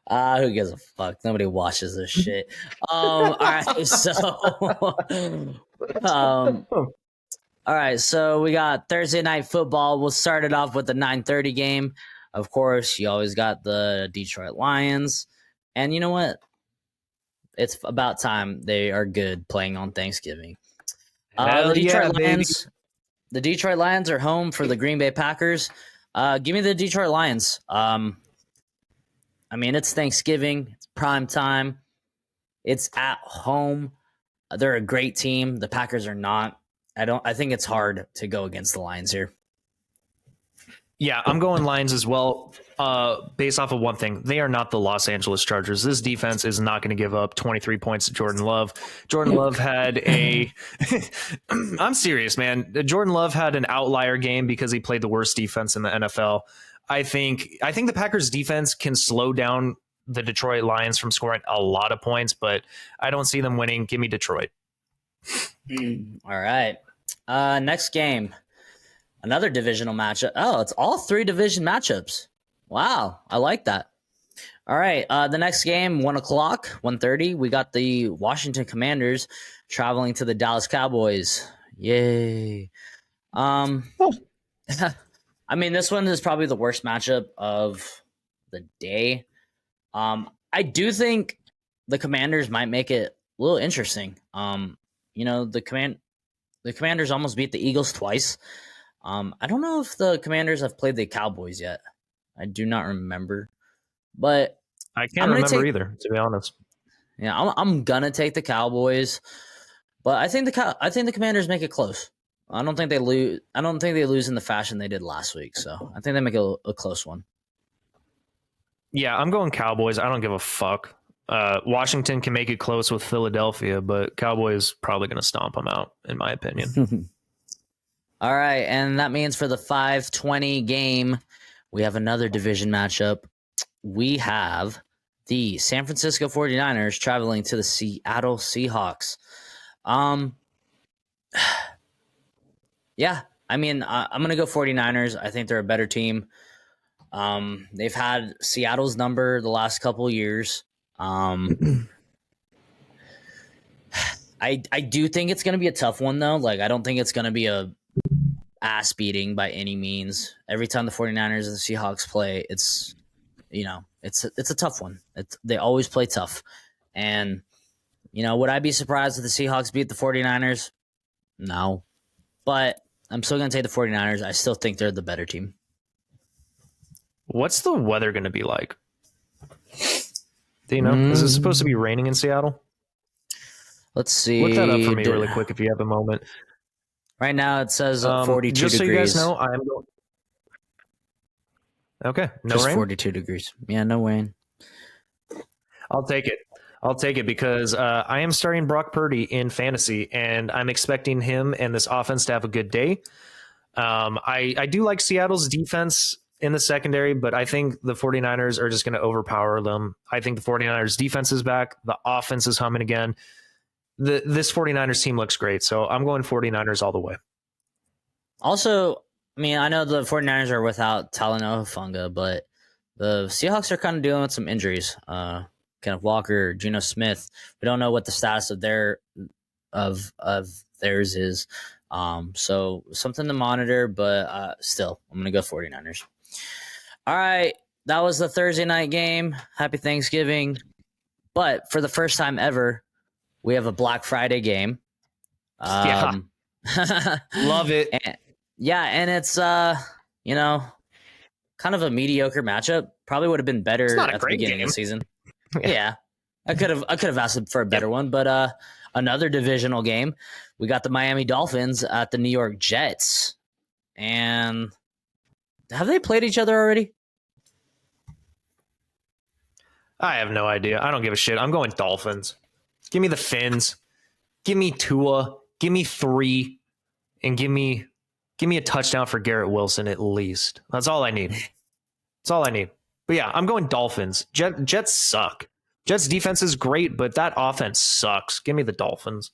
Who gives a fuck? Nobody watches this shit. All right, so all right, so we got Thursday night football. We'll start it off with the 9:30 game. Of course, you always got the Detroit Lions. And you know what? It's about time they are good playing on Thanksgiving. The Detroit Lions are home for the Green Bay Packers. Give me the Detroit Lions. I mean, it's Thanksgiving. It's prime time. It's at home. They're a great team. The Packers are not. I think it's hard to go against the Lions here. Yeah, I'm going Lions as well. Based off of one thing, they are not the Los Angeles Chargers. This defense is not going to give up 23 points to Jordan Love. Jordan Love had a I'm serious, man. Jordan Love had an outlier game because he played the worst defense in the NFL. I think the Packers defense can slow down the Detroit Lions from scoring a lot of points, but I don't see them winning. Give me Detroit. All right. Next game. Another divisional matchup. Oh, it's all 3 division matchups. Wow, I like that. All right, the next game, 1 o'clock, 1:30. We got the Washington Commanders traveling to the Dallas Cowboys. Yay. I mean, this one is probably the worst matchup of the day. I do think the Commanders might make it a little interesting. You know, the Commanders almost beat the Eagles twice. I don't know if the Commanders have played the Cowboys yet. I do not remember, but I can't remember either, to be honest. Yeah, I'm gonna take the Cowboys, but I think the Commanders make it close. I don't think they lose. I don't think they lose in the fashion they did last week. So I think they make it a close one. Yeah, I'm going Cowboys. I don't give a fuck. Washington can make it close with Philadelphia, but Cowboys probably going to stomp them out, in my opinion. All right, and that means for the 5:20 game, we have another division matchup. We have the San Francisco 49ers traveling to the Seattle Seahawks. Yeah, I mean, I'm going to go 49ers. I think they're a better team. They've had Seattle's number the last couple of years. I do think it's going to be a tough one, though. Like, I don't think it's going to be a ass beating by any means. Every time the 49ers and the Seahawks play, it's a tough one. They always play tough. And, would I be surprised if the Seahawks beat the 49ers? No. But I'm still going to take the 49ers. I still think they're the better team. What's the weather going to be like? Do you know? Is it supposed to be raining in Seattle? Let's see. Look that up for me really quick if you have a moment. Right now it says 42 just degrees. So you guys know, I am going. Okay, no just rain. 42 degrees. Yeah, no rain. I'll take it because I am starting Brock Purdy in fantasy, and I'm expecting him and this offense to have a good day. I do like Seattle's defense in the secondary, but I think the 49ers are just going to overpower them. I think the 49ers defense is back. The offense is humming again. This 49ers team looks great, so I'm going 49ers all the way. Also, I mean, I know the 49ers are without Talanoa Hufanga, but the Seahawks are kind of dealing with some injuries. Kenneth Walker, Geno Smith. We don't know what the status of theirs is. So something to monitor, but still, I'm going to go 49ers. All right, that was the Thursday night game. Happy Thanksgiving. But for the first time ever, we have a Black Friday game. Love it. And it's kind of a mediocre matchup. Probably would have been better at the beginning of the season. Yeah. I could have asked for a better one, but another divisional game. We got the Miami Dolphins at the New York Jets. And have they played each other already? I have no idea. I don't give a shit. I'm going Dolphins. Give me the Fins. Give me Tua. Give me 3. And give me a touchdown for Garrett Wilson at least. That's all I need. That's all I need. But yeah, I'm going Dolphins. Jets suck. Jets defense is great, but that offense sucks. Give me the Dolphins.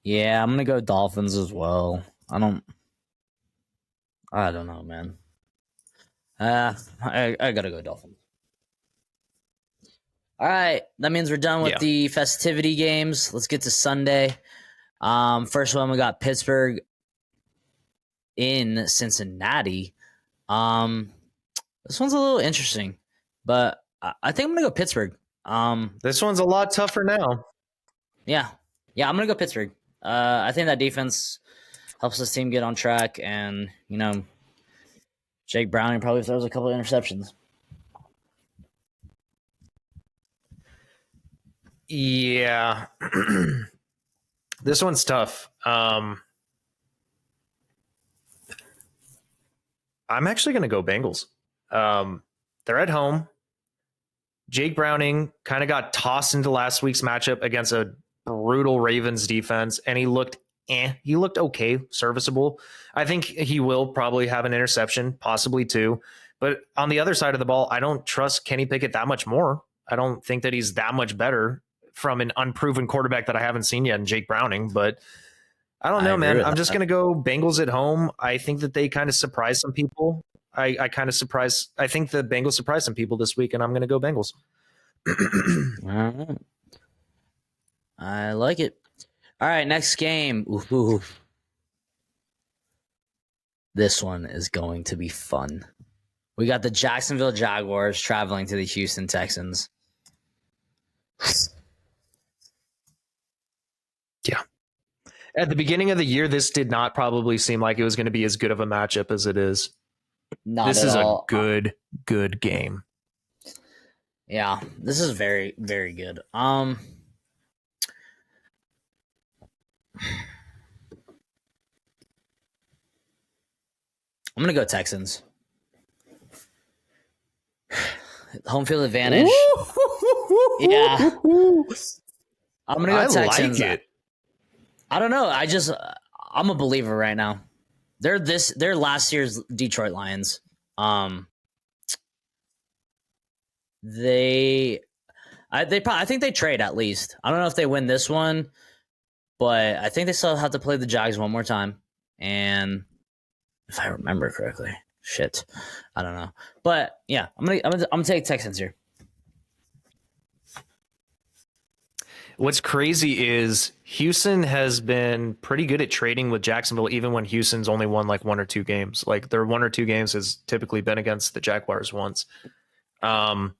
Yeah, I'm gonna go Dolphins as well. I don't know, man. I gotta go Dolphins. All right, that means we're done with Yeah. the festivity games. Let's get to Sunday. First one we got Pittsburgh in Cincinnati. This one's a little interesting, but I think I'm gonna go Pittsburgh. This one's a lot tougher now. Yeah, I'm gonna go Pittsburgh. I think that defense helps this team get on track, and Jake Browning probably throws a couple of interceptions. Yeah. This one's tough. I'm actually going to go Bengals. They're at home. Jake Browning kind of got tossed into last week's matchup against a brutal Ravens defense, and he looked okay, serviceable. I think he will probably have an interception, possibly two. But on the other side of the ball, I don't trust Kenny Pickett that much more. I don't think that he's that much better from an unproven quarterback that I haven't seen yet in Jake Browning. But I don't know, man. I'm just going to go Bengals at home. I think that they kind of surprised some people. I think the Bengals surprised some people this week, and I'm going to go Bengals. All right. I like it. All right, next game. Ooh. This one is going to be fun. We got the Jacksonville Jaguars traveling to the Houston Texans. Yeah. At the beginning of the year, this did not probably seem like it was going to be as good of a matchup as it is. This is a good game. Yeah, this is very, very good. I'm gonna go Texans. Home field advantage. Yeah. I'm gonna go Texans. Like it. I don't know. I'm a believer right now. They're last year's Detroit Lions. I think they trade at least. I don't know if they win this one, but I think they still have to play the Jags one more time. And if I remember correctly, shit, I don't know. But yeah, I'm gonna take Texans here. What's crazy is Houston has been pretty good at trading with Jacksonville, even when Houston's only won like one or two games. Like their one or two games has typically been against the Jaguars once. I'm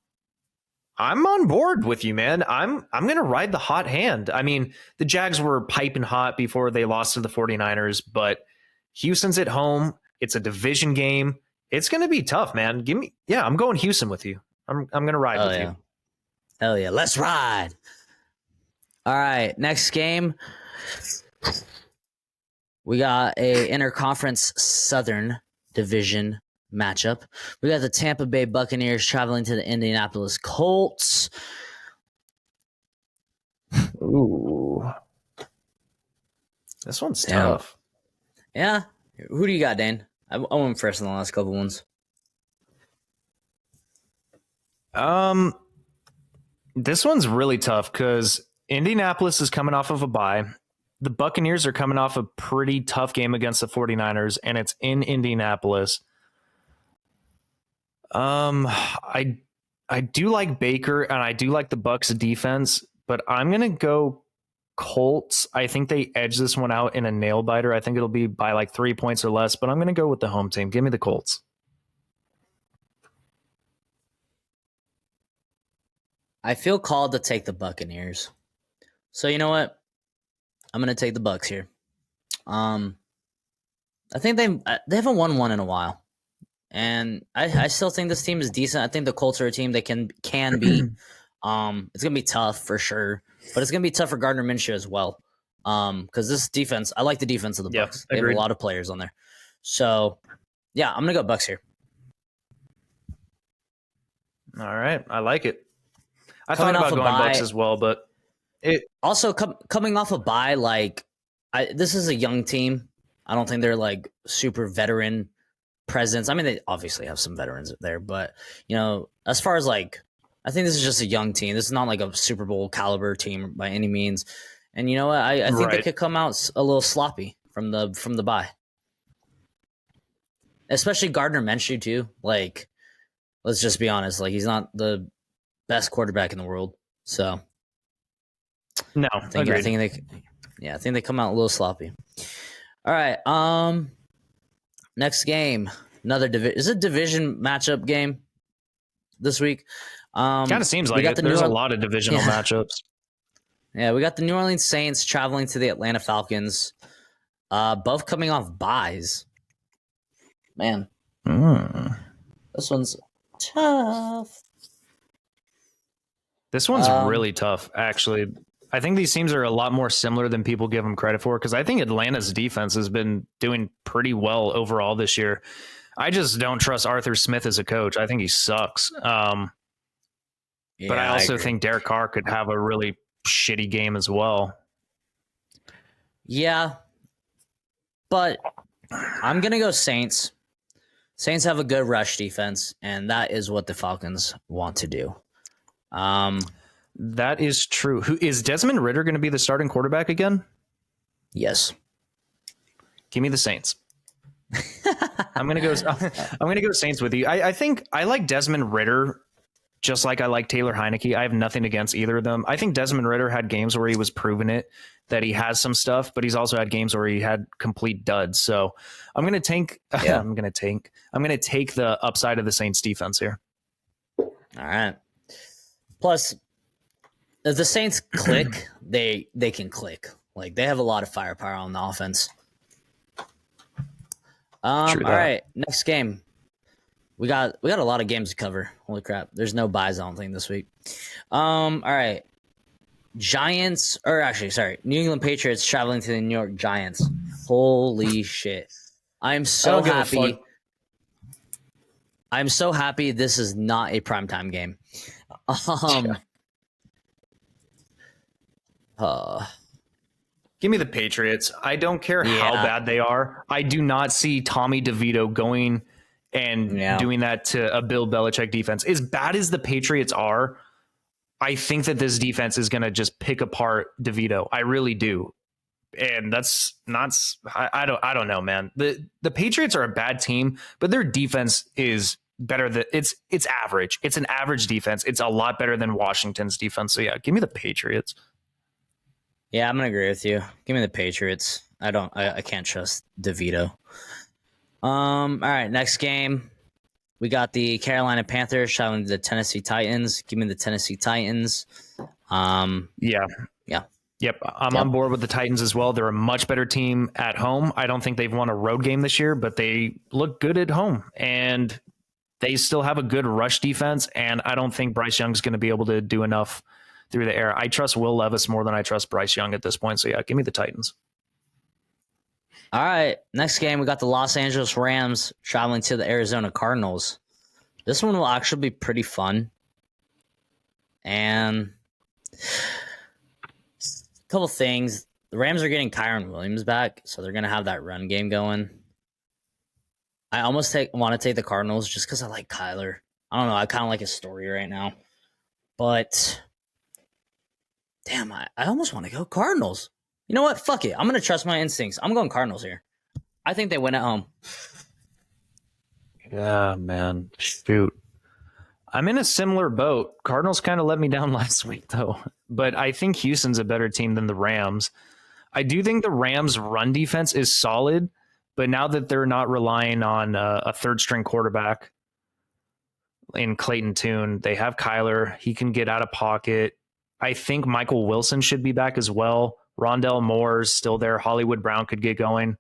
on board with you, man. I'm going to ride the hot hand. I mean, the Jags were piping hot before they lost to the 49ers, but Houston's at home. It's a division game. It's going to be tough, man. I'm going Houston with you. I'm going to ride with you. Hell yeah. Let's ride. All right, next game. We got a interconference Southern Division matchup. We got the Tampa Bay Buccaneers traveling to the Indianapolis Colts. Ooh. This one's tough. Yeah. Who do you got, Dane? I went first in the last couple ones. This one's really tough because Indianapolis is coming off of a bye. The Buccaneers are coming off a pretty tough game against the 49ers, and it's in Indianapolis. I do like Baker, and I do like the Bucs defense, but I'm going to go Colts. I think they edge this one out in a nail biter. I think it'll be by like 3 points or less, but I'm going to go with the home team. Give me the Colts. I feel called to take the Buccaneers. So you know what? I'm gonna take the Bucs here. I think they haven't won one in a while, and I still think this team is decent. I think the Colts are a team that can beat. It's gonna be tough for sure, but it's gonna be tough for Gardner Minshew as well. Because this defense, I like the defense of the Bucs. They have a lot of players on there. So yeah, I'm gonna go Bucs here. All right, I like it. I thought about going Bucs as well, but also coming off a bye, this is a young team. I don't think they're like super veteran presence. I mean, they obviously have some veterans there, but as far as I think this is just a young team. This is not like a Super Bowl caliber team by any means. And you know what? I think they Right. could come out a little sloppy from the bye. Especially Gardner Minshew too. Like, let's just be honest. Like, he's not the best quarterback in the world. So No, I think agreed. I think they come out a little sloppy. All right. Next game, another is a division matchup game this week. Kind of seems like got it. There's a lot of divisional matchups. Yeah, we got the New Orleans Saints traveling to the Atlanta Falcons. Both coming off buys. Man, this one's tough. This one's really tough, actually. I think these teams are a lot more similar than people give them credit for, because I think Atlanta's defense has been doing pretty well overall this year. I just don't trust Arthur Smith as a coach. I think he sucks. But I also think Derek Carr could have a really shitty game as well. Yeah, but I'm going to go Saints. Saints have a good rush defense, and that is what the Falcons want to do. That is true. Who is Desmond Ridder going to be the starting quarterback again? Yes. Give me the Saints. I'm gonna go Saints with you. I think I like Desmond Ridder just like I like Taylor Heineke. I have nothing against either of them. I think Desmond Ridder had games where he was proving it that he has some stuff, but he's also had games where he had complete duds. So I'm gonna take the upside of the Saints defense here. All right. Plus, if the Saints click, they can click. Like, they have a lot of firepower on the offense. All right, next game. We got a lot of games to cover. Holy crap. There's no buys, I don't think, this week. All right. New England Patriots traveling to the New York Giants. Holy shit. I'm so happy. I'm so happy this is not a primetime game. Give me the Patriots. I don't care how bad they are. I do not see Tommy DeVito going and doing that to a Bill Belichick defense. As bad as the Patriots are, I think that this defense is going to just pick apart DeVito. I really do. And that's not, I don't know, man. The Patriots are a bad team, but their defense is better than it's average. It's an average defense. It's a lot better than Washington's defense. So yeah, give me the Patriots. Yeah, I'm gonna agree with you. Give me the Patriots. I can't trust DeVito. All right, next game. We got the Carolina Panthers traveling to the Tennessee Titans. Give me the Tennessee Titans. Yep. I'm on board with the Titans as well. They're a much better team at home. I don't think they've won a road game this year, but they look good at home. And they still have a good rush defense. And I don't think Bryce Young's going to be able to do enough through the air. I trust Will Levis more than I trust Bryce Young at this point. So yeah, give me the Titans. All right. Next game, we got the Los Angeles Rams traveling to the Arizona Cardinals. This one will actually be pretty fun. And a couple things. The Rams are getting Kyron Williams back, so they're going to have that run game going. I almost want to take the Cardinals just because I like Kyler. I don't know. I kind of like his story right now. But damn, I almost want to go Cardinals. You know what? Fuck it. I'm going to trust my instincts. I'm going Cardinals here. I think they win at home. Yeah, man. Shoot. I'm in a similar boat. Cardinals kind of let me down last week, though. But I think Houston's a better team than the Rams. I do think the Rams' run defense is solid, but now that they're not relying on a third-string quarterback in Clayton Tune, they have Kyler. He can get out of pocket. I think Michael Wilson should be back as well. Rondell Moore's still there. Hollywood Brown could get going.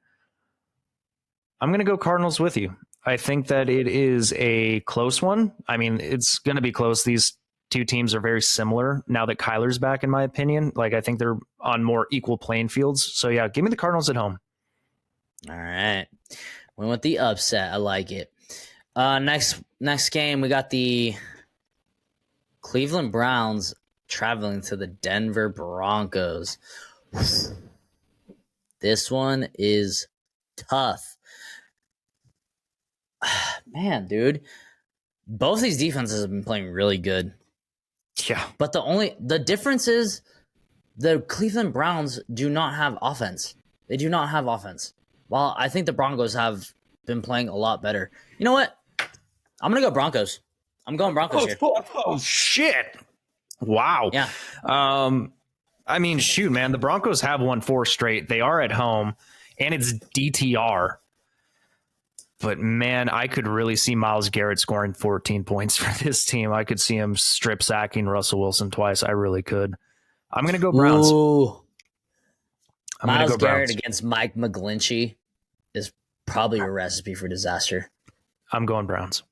I'm going to go Cardinals with you. I think that it is a close one. I mean, it's going to be close. These two teams are very similar now that Kyler's back, in my opinion. Like, I think they're on more equal playing fields. So, yeah, give me the Cardinals at home. All right. Went with the upset. I like it. Next game, we got the Cleveland Browns traveling to the Denver Broncos. This one is tough. Man, dude. Both these defenses have been playing really good. Yeah. But the difference is the Cleveland Browns do not have offense. They do not have offense. While I think the Broncos have been playing a lot better. You know what? I'm going to go Broncos. I'm going Broncos here. Oh, shit. Wow. Yeah. I mean, shoot, man. The Broncos have won 4 straight. They are at home, and it's DTR. But, man, I could really see Myles Garrett scoring 14 points for this team. I could see him strip sacking Russell Wilson twice. I really could. I'm going to go Browns. Ooh. Myles Garrett against Mike McGlinchey is probably a recipe for disaster. I'm going Browns.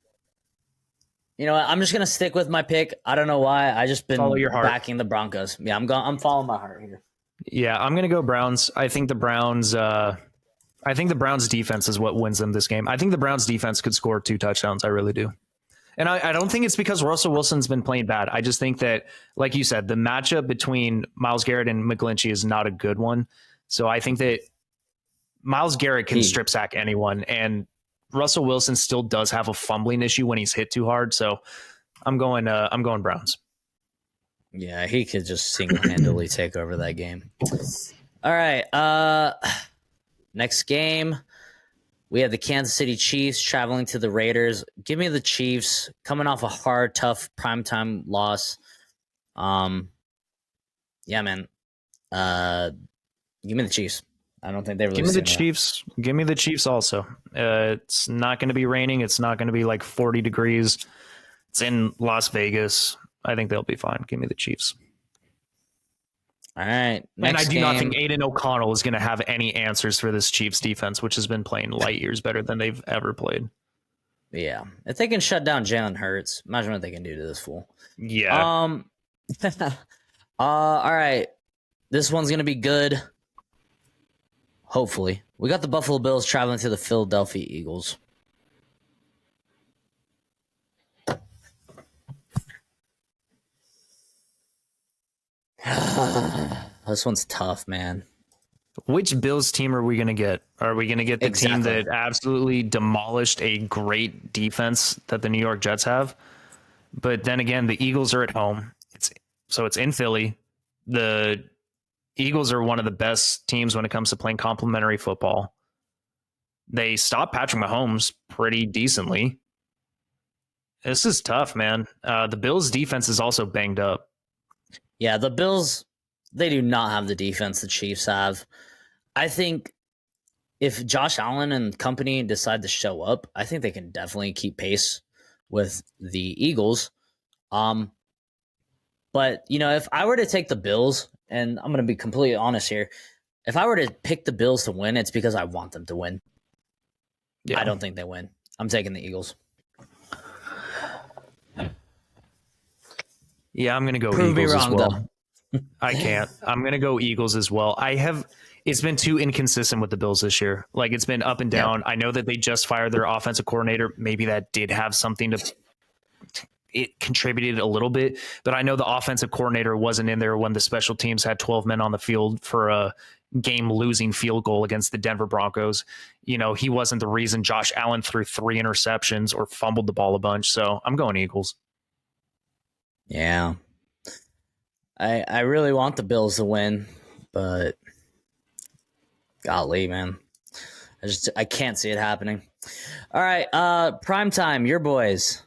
You know what? I'm just gonna stick with my pick. I don't know why. I just been backing the Broncos. Yeah, I'm following my heart here. Yeah, I'm gonna go Browns. I think the Browns defense is what wins them this game. I think the Browns defense could score 2 touchdowns. I really do. And I don't think it's because Russell Wilson's been playing bad. I just think that, like you said, the matchup between Myles Garrett and McGlinchey is not a good one. So I think that Myles Garrett can strip sack anyone, and Russell Wilson still does have a fumbling issue when he's hit too hard. So I'm going Browns. Yeah, he could just single-handedly take over that game. All right. Next game, we have the Kansas City Chiefs traveling to the Raiders. Give me the Chiefs, coming off a hard, tough primetime loss. Yeah, man. Give me the Chiefs. I don't think they really give me the Chiefs. Give me the Chiefs also. It's not going to be raining. It's not going to be like 40 degrees. It's in Las Vegas. I think they'll be fine. Give me the Chiefs. All right. And I do not think Aiden O'Connell is going to have any answers for this Chiefs defense, which has been playing light years better than they've ever played. Yeah. If they can shut down Jalen Hurts, imagine what they can do to this fool. Yeah. All right. This one's going to be good. Hopefully. We got the Buffalo Bills traveling to the Philadelphia Eagles. This one's tough, man. Which Bills team are we going to get? Are we going to get the team that absolutely demolished a great defense that the New York Jets have? But then again, the Eagles are at home. It's in Philly. The Eagles are one of the best teams when it comes to playing complementary football. They stopped Patrick Mahomes pretty decently. This is tough, man. The Bills' defense is also banged up. Yeah, the Bills, they do not have the defense the Chiefs have. I think if Josh Allen and company decide to show up, I think they can definitely keep pace with the Eagles. But, if I were to take the Bills, and I'm going to be completely honest here, if I were to pick the Bills to win, it's because I want them to win. Yeah. I don't think they win. I'm taking the Eagles. Yeah, I'm going to go Eagles as well. I can't. I'm going to go Eagles as well. It's been too inconsistent with the Bills this year. Like, it's been up and down. Yeah. I know that they just fired their offensive coordinator. Maybe that did have something to it contributed a little bit, but I know the offensive coordinator wasn't in there when the special teams had 12 men on the field for a game losing field goal against the Denver Broncos. He wasn't the reason Josh Allen threw 3 interceptions or fumbled the ball a bunch. So I'm going Eagles. Yeah. I really want the Bills to win, but golly, man. I can't see it happening. All right, primetime, your boys.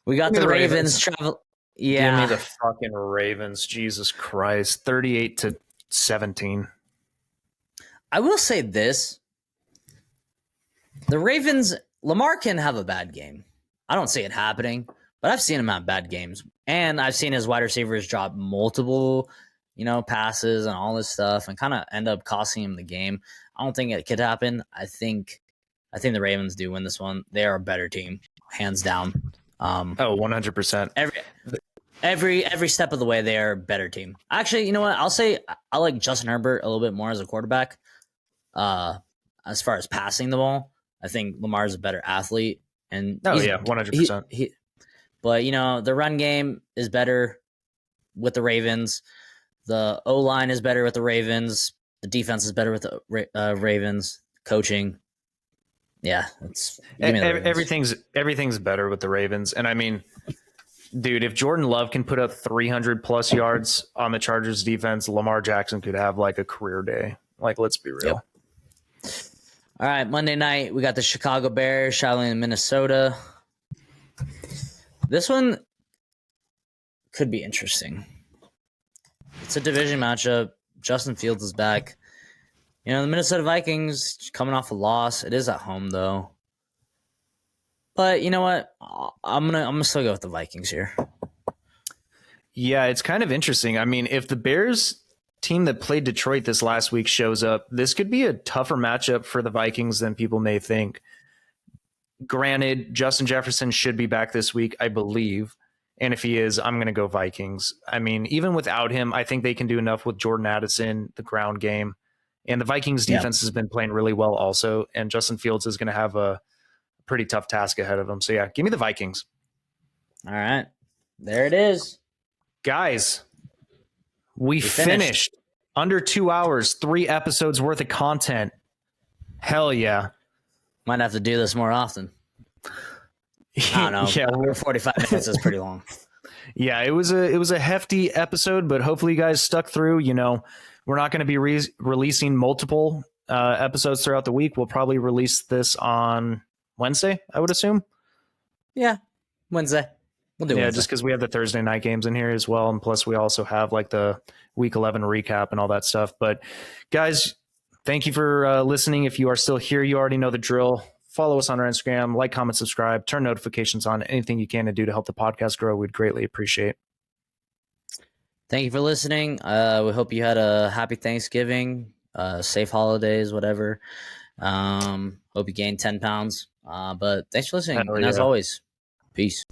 We got the Ravens travel. Yeah. Give me the fucking Ravens. Jesus Christ. 38-17. I will say this. The Ravens, Lamar can have a bad game. I don't see it happening, but I've seen him have bad games. And I've seen his wide receivers drop multiple, passes and all this stuff and kind of end up costing him the game. I don't think it could happen. I think the Ravens do win this one. They are a better team, hands down. 100%. Every step of the way, they are a better team. Actually, you know what? I'll say I like Justin Herbert a little bit more as a quarterback. As far as passing the ball, I think Lamar is a better athlete. And 100%. But the run game is better with the Ravens. The O-line is better with the Ravens. The defense is better with the Ravens. Coaching. Yeah, everything's better with the Ravens. And I mean, Dude, if Jordan Love can put up 300 plus yards on the Chargers defense, Lamar Jackson could have like a career day. Like, let's be real. Yep. All right, Monday night, we got the Chicago Bears traveling to Minnesota. This one could be interesting. It's a division matchup. Justin Fields is back. You know, the Minnesota Vikings coming off a loss. It is at home, though. But you know what? I'm gonna still go with the Vikings here. Yeah, it's kind of interesting. I mean, if the Bears team that played Detroit this last week shows up, this could be a tougher matchup for the Vikings than people may think. Granted, Justin Jefferson should be back this week, I believe. And if he is, I'm going to go Vikings. I mean, even without him, I think they can do enough with Jordan Addison, the ground game. And the Vikings defense has been playing really well also. And Justin Fields is going to have a pretty tough task ahead of him. So yeah, give me the Vikings. All right. There it is. Guys, we finished under 2 hours, 3 episodes worth of content. Hell yeah. Might have to do this more often. I don't know. Yeah, we're 45 minutes is pretty long. Yeah, it was a hefty episode, but hopefully you guys stuck through. You know, we're not going to be releasing multiple episodes throughout the week. We'll probably release this on Wednesday, I would assume. Yeah, Wednesday. We'll do Wednesday. Just because we have the Thursday night games in here as well, and plus we also have like the Week 11 recap and all that stuff. But guys, thank you for listening. If you are still here, you already know the drill. Follow us on our Instagram, like, comment, subscribe, turn notifications on. Anything you can to do to help the podcast grow, we'd greatly appreciate. Thank you for listening. We hope you had a happy Thanksgiving, safe holidays, whatever. Hope you gained 10 pounds. But thanks for listening. And as always, peace.